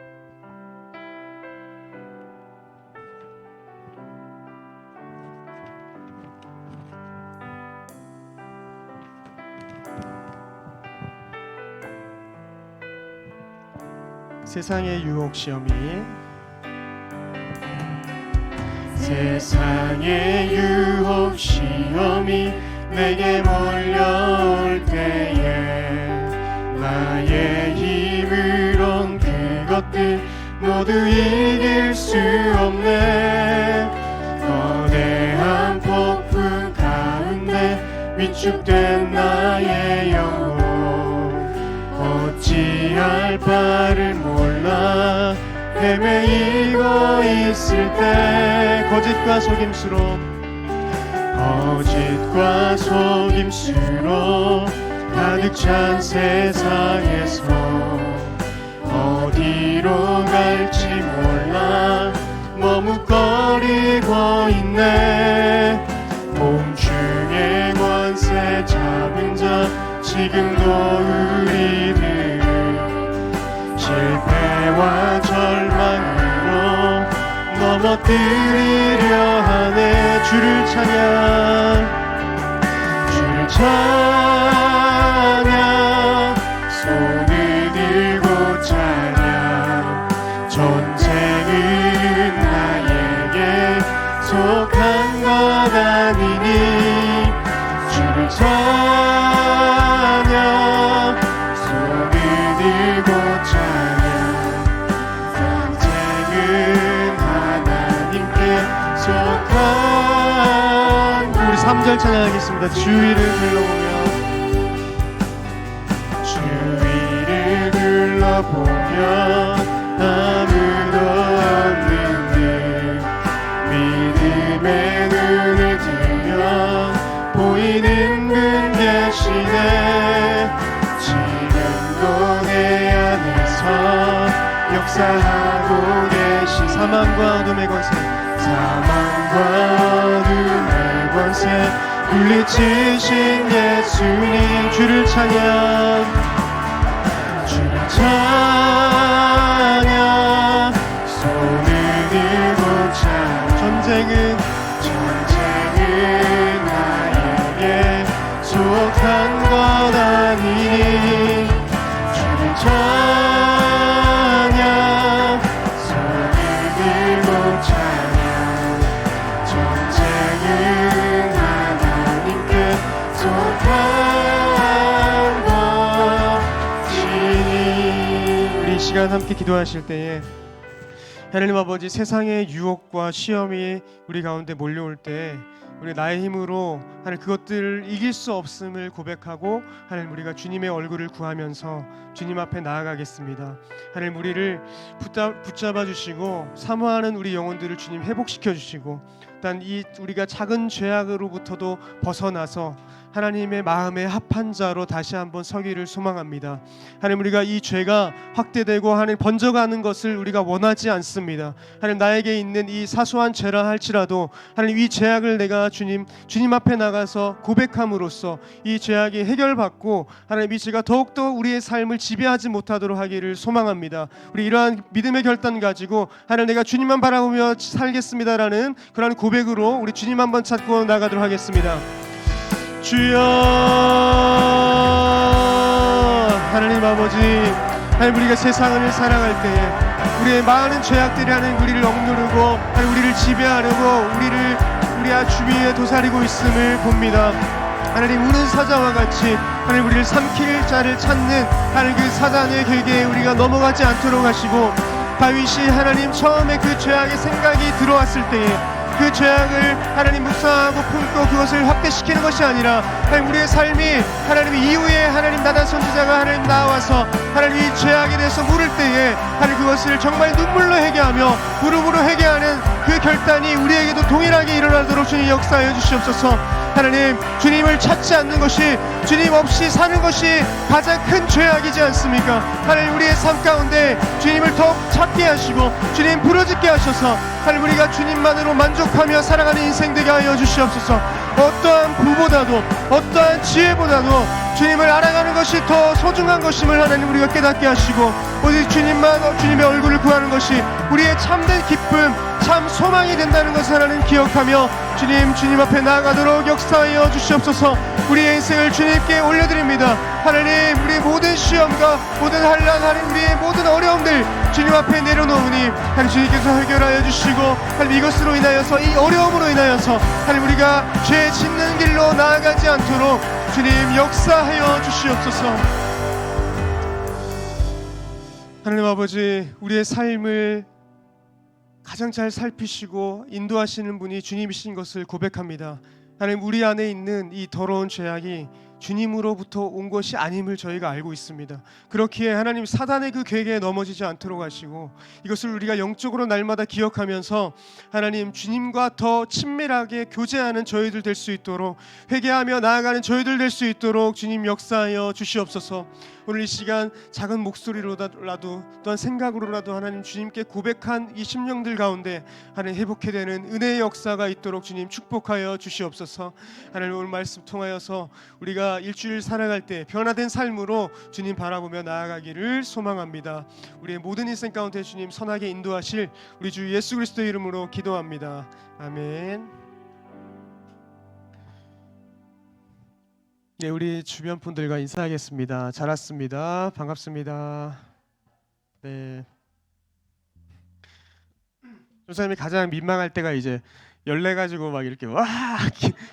Speaker 4: 세상의 유혹 시험이 세상의 유혹 시험이 내게 몰려올 때에 나의 힘으론 그것들 모두 이길 수 없네. 거대한 폭풍 가운데 위축된 나의 영혼 어찌할 바를 몰라 헤매이고 있을 때 거짓과 속임수로 가득 찬 세상에서 어디로 갈지 몰라 머뭇거리고 있네. 공중의 권세 잡은 자 지금도 우리 넘어뜨리려 하네. 주를 찬양, 손을 들고 찬양. 전쟁은 나에게 속한 것 아니니 주를 찬양, 손을 들고 찬양. 전쟁은 하나님께 속한. 우리 3절 찬양하겠습니다. 주위를 둘러보며, 주위를 둘러보며 아무도 없는 듯 믿음의 눈을 들며 보이는 분 계시네. 지금도 내 안에서 역사하고 계신 사망과 어둠의 권세, 사망과 어둠의 권세 물리치신 예수님. 주를 찬양, 주를 찬양, 손을 들고 찬양. 전쟁은 나에게 속한 것 아니니 주를 찬양, 손을 들고 찬양. 전쟁은 하나님께 속한 것이니. 우리 이 시간 함께 기도하실 때에 하나님 아버지, 세상의 유혹과 시험이 우리 가운데 몰려올 때 우리 나의 힘으로 하나님 그것들을 이길 수 없음을 고백하고 하나님 우리가 주님의 얼굴을 구하면서 주님 앞에 나아가겠습니다. 하나님 우리를 붙잡아 주시고 사모하는 우리 영혼들을 주님 회복시켜 주시고, 일단 이 우리가 작은 죄악으로부터도 벗어나서 하나님의 마음에 합한 자로 다시 한번 서기를 소망합니다. 하나님 우리가 이 죄가 확대되고 하나님 번져가는 것을 우리가 원하지 않습니다. 하나님 나에게 있는 이 사소한 죄라 할지라도 하나님 이 죄악을 내가 주님 앞에 나가서 고백함으로써 이 죄악이 해결받고 하나님 이 죄가 더욱더 우리의 삶을 지배하지 못하도록 하기를 소망합니다. 우리 이러한 믿음의 결단 가지고 하나님 내가 주님만 바라보며 살겠습니다라는 그러한 고백으로 우리 주님 한번 찾고 나가도록 하겠습니다. 주여, 하나님 아버지, 하나님 우리가 세상을 살아갈 때에 우리의 많은 죄악들이 하나님 우리를 억누르고 하나님 우리를 지배하려고 우리 주위에 도사리고 있음을 봅니다. 하나님 우는 사자와 같이 하나님 우리를 삼킬 자를 찾는 하나님 그 사단의 계계에 우리가 넘어가지 않도록 하시고, 다윗이 하나님 처음에 그 죄악의 생각이 들어왔을 때에 그 죄악을 하나님 묵상하고 품고 그것을 확대시키는 것이 아니라 하나님 우리의 삶이 하나님 이후에 하나님 나단 선지자가 하나님 나와서 하나님 이 죄악에 대해서 물을 때에 하나님 그것을 정말 눈물로 회개하며 무릎으로 회개하는 그 결단이 우리에게도 동일하게 일어나도록 주님 역사하여 주시옵소서. 하나님 주님을 찾지 않는 것이, 주님 없이 사는 것이 가장 큰 죄악이지 않습니까? 하나님 우리의 삶 가운데 주님을 더욱 찾게 하시고 주님 부르짖게 하셔서 하나님 우리가 주님만으로 만족하며 살아가는 인생 되게 하여 주시옵소서. 어떠한 부보다도 어떠한 지혜보다도 주님을 알아가는 것이 더 소중한 것임을 하나님 우리가 깨닫게 하시고, 오직 주님만, 주님의 얼굴을 구하는 것이 우리의 참된 기쁨, 참 소망이 된다는 것을 하나님 기억하며 주님 앞에 나아가도록 역사하여 주시옵소서. 우리의 인생을 주님께 올려드립니다. 하나님 우리의 모든 시험과 모든 환난, 하나님 우리의 모든 어려움들 주님 앞에 내려놓으니 하나님 주님께서 해결하여 주시고, 하나님 이것으로 인하여서, 이 어려움으로 인하여서 하나님 우리가 죄 짓는 길로 나아가지 않도록 주님 역사하여 주시옵소서. 하나님 아버지, 우리의 삶을 가장 잘 살피시고 인도하시는 분이 주님이신 것을 고백합니다. 하나님 우리 안에 있는 이 더러운 죄악이 주님으로부터 온 것이 아님을 저희가 알고 있습니다. 그렇기에 하나님 사단의 그 계계에 넘어지지 않도록 하시고, 이것을 우리가 영적으로 날마다 기억하면서 하나님 주님과 더 친밀하게 교제하는 저희들 될 수 있도록, 회개하며 나아가는 저희들 될 수 있도록 주님 역사하여 주시옵소서. 오늘 이 시간 작은 목소리로라도 또한 생각으로라도 하나님 주님께 고백한 이 심령들 가운데 하나님 회복해 되는 은혜의 역사가 있도록 주님 축복하여 주시옵소서. 하나님 오늘 말씀 통하여서 우리가 우리가 일주일 살아갈 때 변화된 삶으로 주님 바라보며 나아가기를 소망합니다. 우리의 모든 인생 가운데 주님 선하게 인도하실 우리 주 예수 그리스도의 이름으로 기도합니다. 아멘. 네, 우리 주변 분들과 인사하겠습니다. 잘 왔습니다. 반갑습니다. 네. 전사님이 가장 민망할 때가 이제 열내 가지고 막 이렇게 와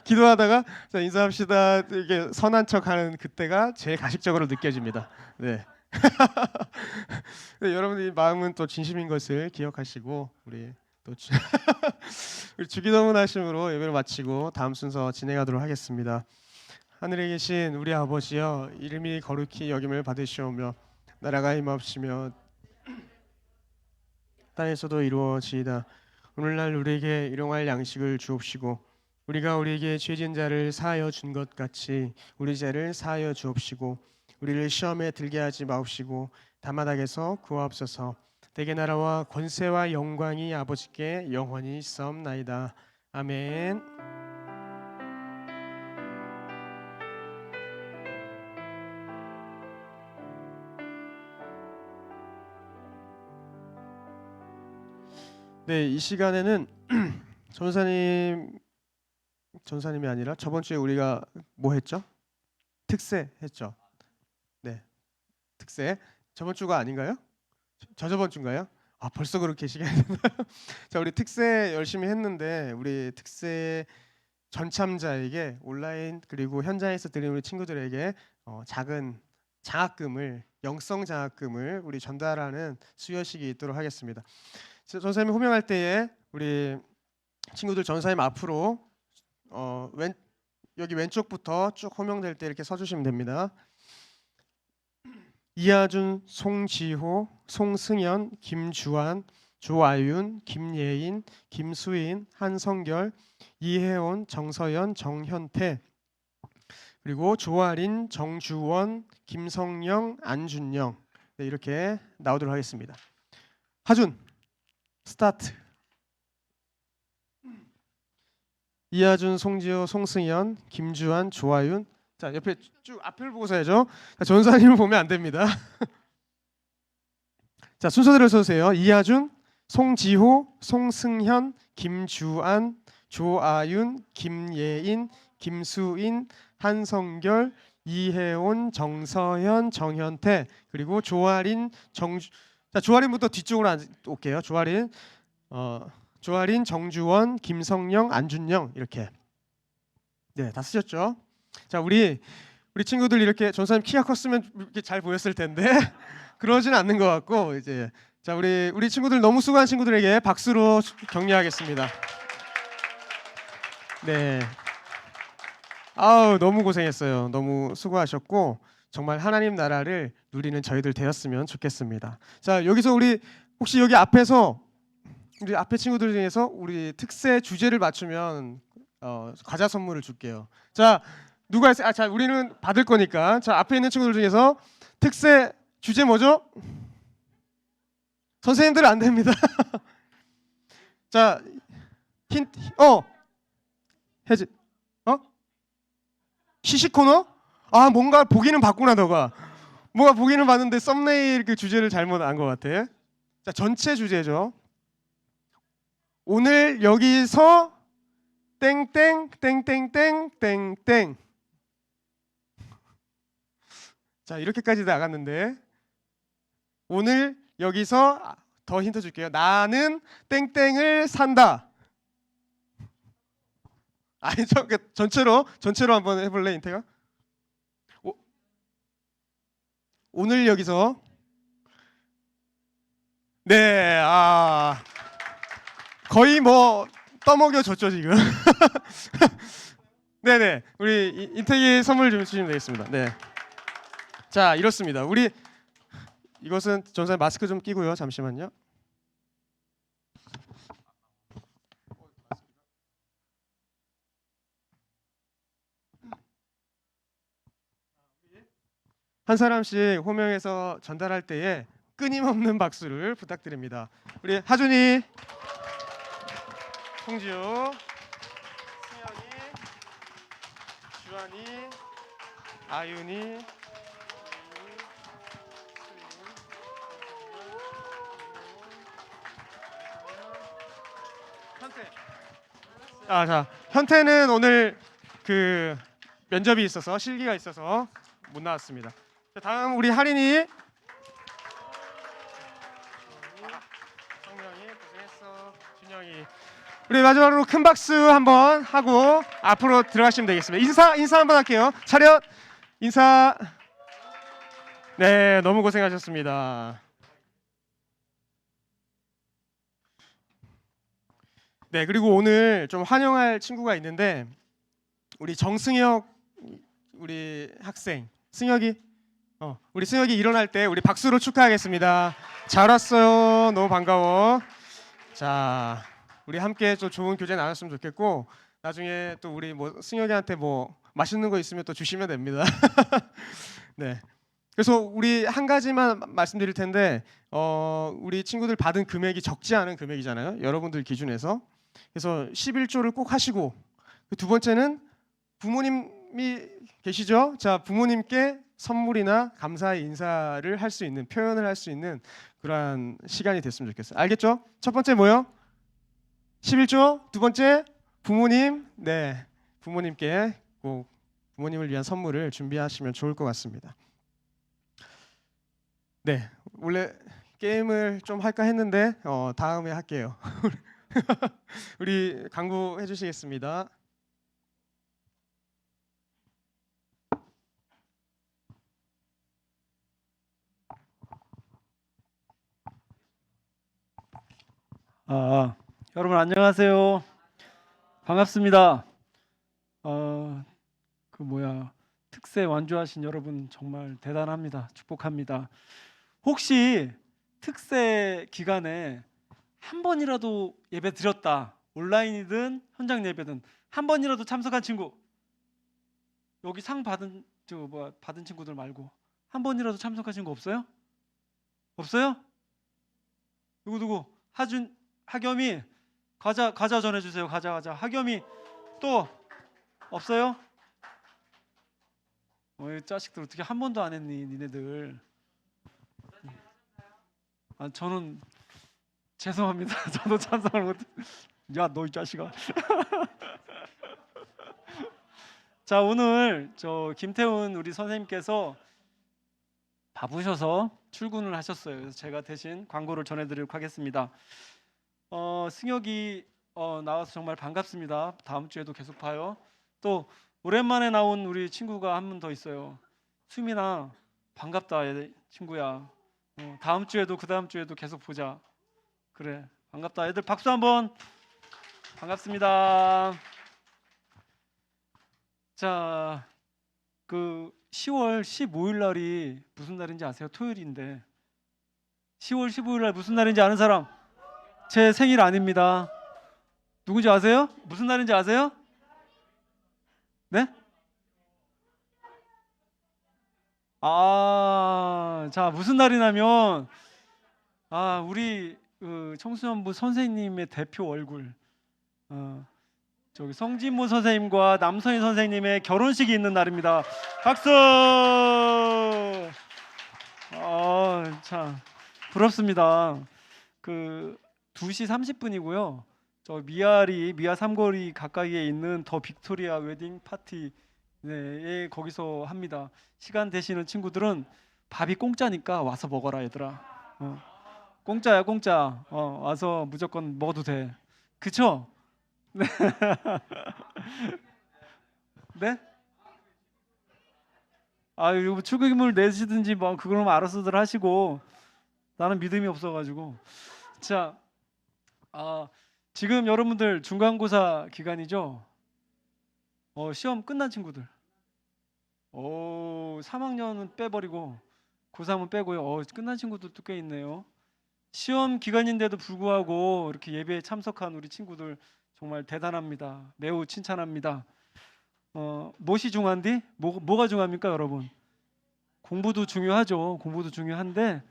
Speaker 4: 기도하다가 자 인사합시다 이렇게 선한 척하는 그때가 제일 가식적으로 느껴집니다. 네. 네, 여러분들이 마음은 또 진심인 것을 기억하시고 우리 또 우리 주기도문 하심으로 예배를 마치고 다음 순서 진행하도록 하겠습니다. 하늘에 계신 우리 아버지여, 이름이 거룩히 여김을 받으시오며 나라가 임하옵시며 땅에서도 이루어지이다. 오늘날 우리에게 일용할 양식을 주옵시고 우리가 우리에게 죄진 자를 사하여 준 것 같이 우리 죄를 사하여 주옵시고 우리를 시험에 들게 하지 마옵시고 다만 악에서 구하옵소서. 대개 나라와 권세와 영광이 아버지께 영원히 있사옵나이다. 아멘. 네, 이 시간에는 전사님이 아니라 저번 주에 우리가 뭐 했죠? 특세 했죠. 네, 특세. 저번 주가 아닌가요? 저번 주인가요? 아, 벌써 그렇게 시간이 됐나요? 자, 우리 특세 열심히 했는데 우리 특세 전참자에게 온라인 그리고 현장에서 드리는 우리 친구들에게 작은 장학금을, 영성 장학금을 우리 전달하는 수여식이 있도록 하겠습니다. 전사님 호명할 때에 우리 친구들 전사님 앞으로 여기 왼쪽부터 쭉 호명될 때 이렇게 서주시면 됩니다. 이하준, 송지호, 송승현, 김주환, 조아윤, 김예인, 김수인, 한성결, 이혜원, 정서연, 정현태, 그리고 조아린, 정주원, 김성영, 안준영. 네, 이렇게 나오도록 하겠습니다. 하준 스타트. 이하준, 송지호, 송승현, 김주환, 조아윤. 자, 옆에 쭉 앞을 보고서 해야죠. 자, 전사님을 보면 안 됩니다. 자, 순서대로 써주세요. 이하준, 송지호, 송승현, 김주환, 조아윤, 김예인, 김수인, 한성결, 이혜온, 정서현, 정현태, 그리고 조아린, 정주. 자, 조아린부터 뒤쪽으로 올게요. 조아린, 정주원, 김성영, 안준영 이렇게. 네, 다 쓰셨죠? 자, 우리 친구들 이렇게 전사님 키가 컸으면 이렇게 잘 보였을 텐데 그러진 않는 것 같고 이제 자, 우리 친구들 너무 수고한 친구들에게 박수로 격려하겠습니다. 네. 아우, 너무 고생했어요. 너무 수고하셨고 정말 하나님 나라를 누리는 저희들 되었으면 좋겠습니다. 자, 여기서 우리 혹시 여기 앞에서 우리 앞에 친구들 중에서 우리 특세 주제를 맞추면 과자 선물을 줄게요. 자, 누가 했어요? 자, 우리는 받을 거니까. 자, 앞에 있는 친구들 중에서 특세 주제 뭐죠? 선생님들 안 됩니다. 자, 힌트. 해지. 시식 코너? 아, 뭔가 보기는 봤구나 너가. 뭔가 보기는 봤는데 썸네일 그 주제를 잘못 안 것 같아. 자, 전체 주제죠. 오늘 여기서 땡땡 땡땡땡 땡땡. 자, 이렇게까지 나갔는데 오늘 여기서 더 힌트 줄게요. 나는 땡땡을 산다. 아니, 전체로 한번 해볼래, 인태가? 오늘 여기서 네, 거의 뭐 떠먹여줬죠 지금. 네네, 우리 인태기 선물 좀 주시면 되겠습니다. 네. 자, 이렇습니다. 우리 이것은 전사님 마스크 좀 끼고요. 잠시만요. 한 사람씩 호명해서 전달할 때에 끊임없는 박수를 부탁드립니다. 우리 하준이, 송지호, 승현이, 주환이, 아윤이, 자, 현태는 오늘 그 면접이 있어서 실기가 있어서 못 나왔습니다. 자, 다음 우리 할인이. 성명이 고생했어. 준영이. 우리 마지막으로 큰 박수 한번 하고 앞으로 들어가시면 되겠습니다. 인사 한번 할게요. 차렷 인사. 네, 너무 고생하셨습니다. 네, 그리고 오늘 좀 환영할 친구가 있는데 우리 정승혁 우리 학생 승혁이 우리 승혁이 일어날 때 우리 박수로 축하하겠습니다. 잘 왔어요. 너무 반가워. 자, 우리 함께 좀 좋은 교제 나눴으면 좋겠고 나중에 또 우리 뭐 승혁이한테 뭐 맛있는 거 있으면 또 주시면 됩니다. 네. 그래서 우리 한 가지만 말씀드릴 텐데 우리 친구들 받은 금액이 적지 않은 금액이잖아요. 여러분들 기준에서. 그래서 11조를 꼭 하시고 두 번째는 부모님이 계시죠? 자, 부모님께 선물이나 감사의 인사를 할 수 있는 표현을 할 수 있는 그러한 시간이 됐으면 좋겠어요. 알겠죠? 첫 번째 뭐요? 11조. 두 번째 부모님. 네, 부모님께 꼭 부모님을 위한 선물을 준비하시면 좋을 것 같습니다. 네, 원래 게임을 좀 할까 했는데 다음에 할게요. 우리 강구해 주시겠습니다.
Speaker 2: 여러분 안녕하세요. 반갑습니다. 특세 완주하신 여러분 정말 대단합니다. 축복합니다. 혹시 특세 기간에 한 번이라도 예배 드렸다, 온라인이든 현장 예배든 한 번이라도 참석한 친구, 여기 상 받은 받은 친구들 말고 한 번이라도 참석한 친구 없어요? 없어요? 누구? 하겸이 과자 전해주세요. 과자. 하겸이 또 없어요? 이 자식들 어떻게 한 번도 안 했니, 니네들? 저는 죄송합니다. 저도 참석을 못. 야, 너 이 자식아. 자, 오늘 김태훈 우리 선생님께서 바쁘셔서 출근을 하셨어요. 그래서 제가 대신 광고를 전해드리도록 하겠습니다. 승혁이 나와서 정말 반갑습니다. 다음 주에도 계속 봐요. 또 오랜만에 나온 우리 친구가 한 분 더 있어요. 수민아, 반갑다 친구야. 다음 주에도 그 다음 주에도 계속 보자. 그래, 반갑다. 애들 박수 한번. 반갑습니다. 자, 그 10월 15일 날이 무슨 날인지 아세요? 토요일인데 10월 15일 날 무슨 날인지 아는 사람? 제 생일 아닙니다. 누군지 아세요? 무슨 날인지 아세요? 네? 자, 무슨 날이냐면 우리 청소년부 선생님의 대표 얼굴 저기 성진모 선생님과 남선희 선생님의 결혼식이 있는 날입니다. 박수! 참 부럽습니다. 2시 30분이고요. 저 미아 삼거리 가까이에 있는 더 빅토리아 웨딩 파티 거기서 합니다. 시간 되시는 친구들은 밥이 공짜니까 와서 먹어라 얘들아. 공짜야 공짜. 와서 무조건 먹어도 돼. 그쵸? 네. 네? 이거 축의금을 내시든지 뭐 그거는 알아서들 하시고 나는 믿음이 없어가지고. 자, 지금 여러분들 중간고사 기간이죠? 시험 끝난 친구들. 3학년은 빼버리고 고3은 빼고요. 끝난 친구들도 꽤 있네요. 시험 기간인데도 불구하고 이렇게 예배에 참석한 우리 친구들 정말 대단합니다. 매우 칭찬합니다. 무엇이 중요한디? 뭐가 중요합니까, 여러분? 공부도 중요하죠. 공부도 중요한데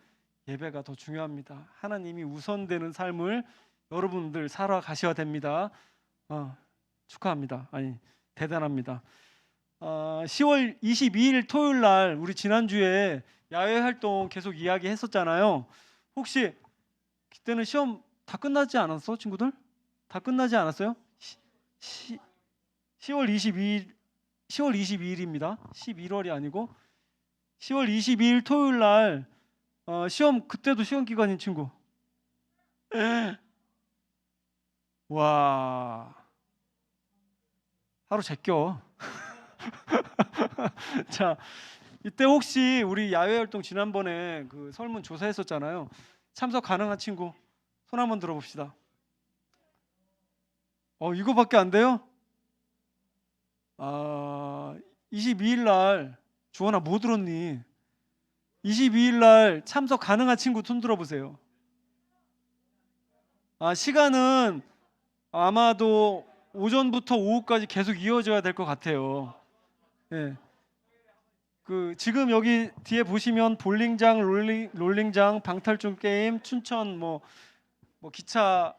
Speaker 2: 예배가 더 중요합니다. 하나님이 우선되는 삶을 여러분들 살아가셔야 됩니다. 축하합니다. 대단합니다.
Speaker 5: 10월 22일 토요일 날 우리 지난주에 야외 활동 계속 이야기했었잖아요. 혹시 그때는 시험 다 끝나지 않았어, 친구들? 다 끝나지 않았어요? 10월 22일입니다. 11월이 아니고 10월 22일 토요일 날 시험, 그때도 시험 기간인 친구. 와, 하루 제껴. 자, 이때 혹시 우리 야외 활동 지난번에 그 설문 조사했었잖아요. 참석 가능한 친구 손 한번 들어봅시다. 이거밖에 안 돼요? 22일 날 주원아 뭐 들었니? 22일 날 참석 가능한 친구 손 들어보세요. 시간은 아마도 오전부터 오후까지 계속 이어져야 될 것 같아요. 네. 지금 여기 뒤에 보시면 볼링장, 롤링장, 방탈출 게임, 춘천 뭐 기차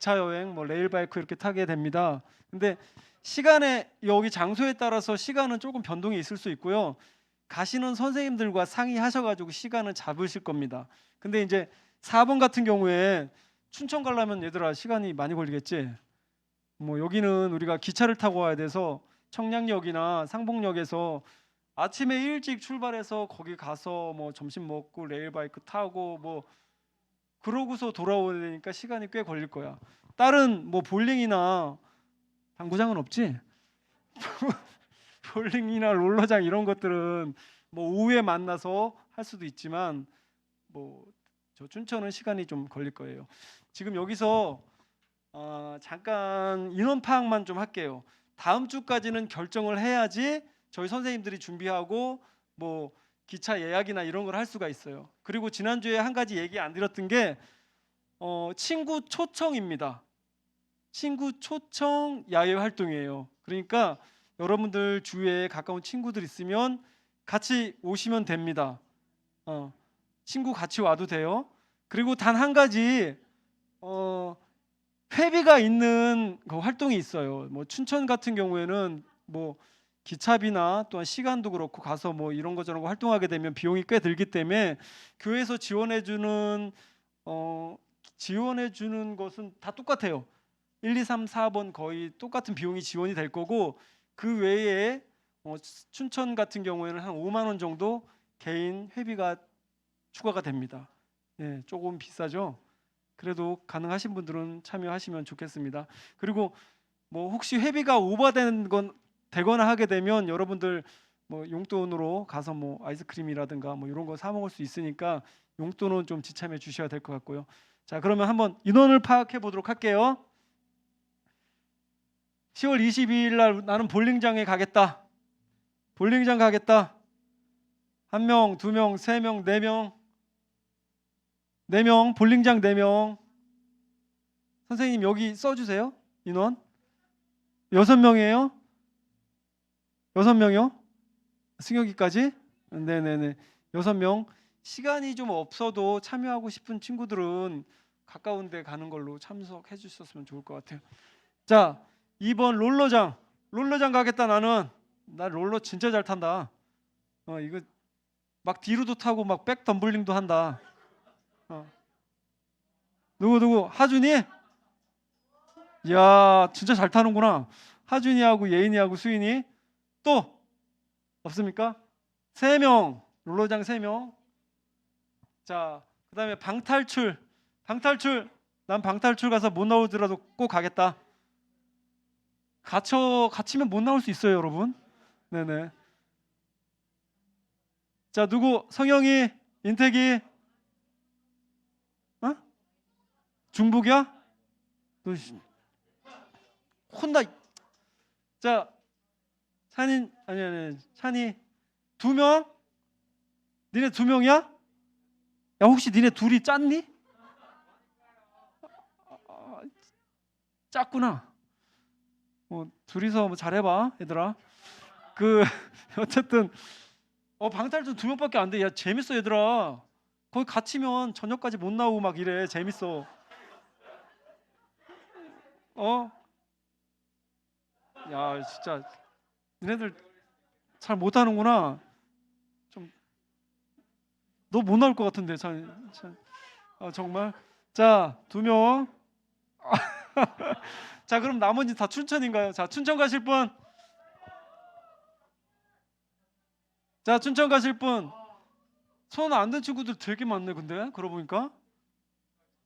Speaker 5: 여행, 뭐 레일바이크 이렇게 타게 됩니다. 근데 시간에 여기 장소에 따라서 시간은 조금 변동이 있을 수 있고요. 가시는 선생님들과 상의하셔가지고 시간을 잡으실 겁니다. 근데 이제 4번 같은 경우에 춘천 가려면 얘들아 시간이 많이 걸리겠지. 뭐 여기는 우리가 기차를 타고 와야 돼서 청량역이나 상봉역에서 아침에 일찍 출발해서 거기 가서 뭐 점심 먹고 레일바이크 타고 뭐 그러고서 돌아오야 되니까 시간이 꽤 걸릴 거야. 다른 뭐 볼링이나 당구장은 없지? 볼링이나 롤러장 이런 것들은 뭐 오후에 만나서 할 수도 있지만 뭐 저 춘천은 시간이 좀 걸릴 거예요. 지금 여기서 잠깐 인원 파악만 좀 할게요. 다음 주까지는 결정을 해야지 저희 선생님들이 준비하고 뭐 기차 예약이나 이런 걸 할 수가 있어요. 그리고 지난주에 한 가지 얘기 안 드렸던 게 친구 초청입니다. 친구 초청 야외 활동이에요. 그러니까 여러분들 주위에 가까운 친구들 있으면 같이 오시면 됩니다. 친구 같이 와도 돼요. 그리고 단 한 가지 회비가 있는 그 활동이 있어요. 뭐 춘천 같은 경우에는 뭐 기차비나 또한 시간도 그렇고 가서 뭐 이런 거 저런 거 활동하게 되면 비용이 꽤 들기 때문에 교회에서 지원해 주는 것은 다 똑같아요. 1, 2, 3, 4번 거의 똑같은 비용이 지원이 될 거고 그 외에 춘천 같은 경우에는 한 5만 원 정도 개인 회비가 추가가 됩니다. 예, 조금 비싸죠. 그래도 가능하신 분들은 참여하시면 좋겠습니다. 그리고 뭐 혹시 회비가 오버된 건 되거나 하게 되면 여러분들 뭐 용돈으로 가서 뭐 아이스크림이라든가 뭐 이런 거 사 먹을 수 있으니까 용돈은 좀 지참해 주셔야 될 것 같고요. 자, 그러면 한번 인원을 파악해 보도록 할게요. 10월 22일 날 나는 볼링장에 가겠다. 볼링장 가겠다. 1명, 2명, 3명, 4명. 4명, 볼링장 4명. 선생님 여기 써주세요. 인원 6명이에요? 6명이요? 승혁이까지? 네네네. 6명. 시간이 좀 없어도 참여하고 싶은 친구들은 가까운 데 가는 걸로 참석해 주셨으면 좋을 것 같아요. 자, 2번 롤러장 가겠다. 나 롤러 진짜 잘 탄다. 이거 막 뒤로도 타고 막 백 덤블링도 한다. 누구 하준이? 이야 진짜 잘 타는구나. 하준이하고 예인이하고 수인이. 또 없습니까? 3명 롤러장 3명. 자, 그 다음에 방탈출 난 방탈출 가서 못 나오더라도 꼭 가겠다. 갇히면 못 나올 수 있어요 여러분. 네네. 자, 누구? 성영이, 인택이, 중북이야? 너 혼나. 자, 찬이 2명? 니네 2명이야? 야, 혹시 니네 둘이 짰니? 짰구나. 둘이서 뭐 잘해봐 얘들아. 어쨌든 방탈출 2명밖에 안 돼. 야 재밌어 얘들아. 거기 갇히면 저녁까지 못 나오고 막 이래. 재밌어. 야 진짜 니네들 잘 못하는구나. 좀 너 못 나올 것 같은데 정말. 자, 2명. 자, 그럼 나머지 다 춘천인가요? 자, 춘천 가실 분. 자, 춘천 가실 분. 손 안 든 친구들 되게 많네. 근데 그러고 보니까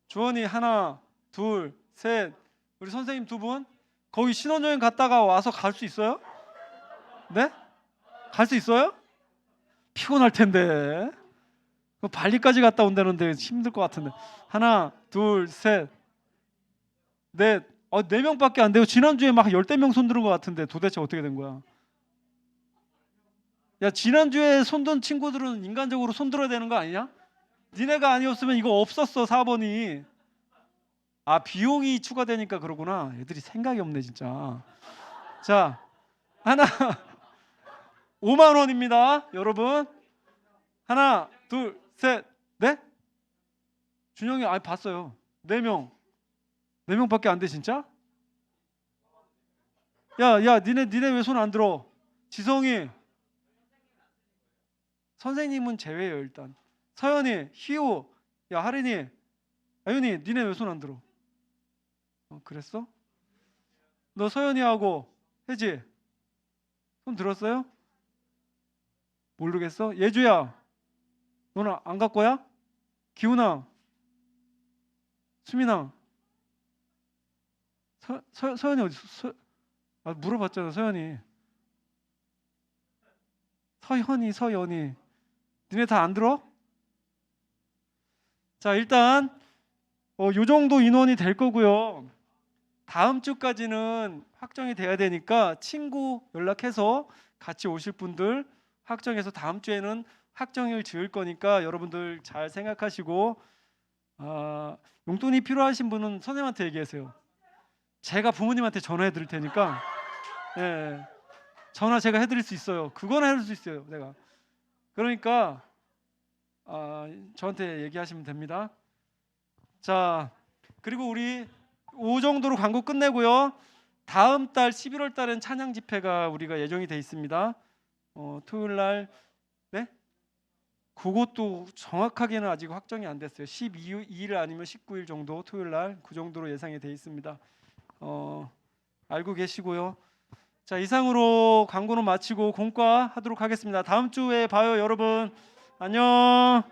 Speaker 5: 주원이 하나, 둘, 셋. 우리 선생님 2분. 거기 신혼여행 갔다가 와서 갈 수 있어요? 네? 갈 수 있어요? 피곤할 텐데. 발리까지 갔다 온다는데 힘들 것 같은데. 하나, 둘, 셋, 넷. 4명밖에 안 돼요. 지난주에 막 10명 손 들은 것 같은데 도대체 어떻게 된 거야? 야, 지난주에 손든 친구들은 인간적으로 손 들어야 되는 거 아니냐? 니네가 아니었으면 이거 없었어. 4번이. 아, 비용이 추가되니까 그러구나. 애들이 생각이 없네 진짜. 자, 하나 5만 원입니다 여러분. 하나, 둘, 셋, 넷. 준영이 봤어요. 4명밖에 안 돼 진짜? 야, 니네 왜 손 안 들어? 지성이. 선생님은 제외예요 일단. 서연이, 희우, 야 하린이, 아윤이, 니네 왜 손 안 들어? 그랬어? 너 서연이하고 혜지 손 들었어요? 모르겠어? 예주야, 너는 안 갈 거야? 기훈아, 수민아, 서연이 어디 있어? 물어봤잖아. 서연이, 서연이, 니네 다 안 들어? 자, 일단 요 정도 인원이 될 거고요. 다음 주까지는 확정이 돼야 되니까 친구 연락해서 같이 오실 분들 확정해서 다음 주에는 확정일 지을 거니까 여러분들 잘 생각하시고, 용돈이 필요하신 분은 선생님한테 얘기하세요. 제가 부모님한테 전화해 드릴 테니까. 예, 전화 제가 해드릴 수 있어요. 그거는 해줄 수 있어요 내가. 그러니까 저한테 얘기하시면 됩니다. 자, 그리고 우리 오 정도로 광고 끝내고요. 다음 달 11월 달엔 찬양 집회가 우리가 예정이 돼 있습니다. 토요일 날. 네? 그것도 정확하게는 아직 확정이 안 됐어요. 12일 아니면 19일 정도, 토요일 날 그 정도로 예상이 돼 있습니다. 알고 계시고요. 자, 이상으로 광고는 마치고 공과 하도록 하겠습니다. 다음 주에 봐요 여러분. 안녕.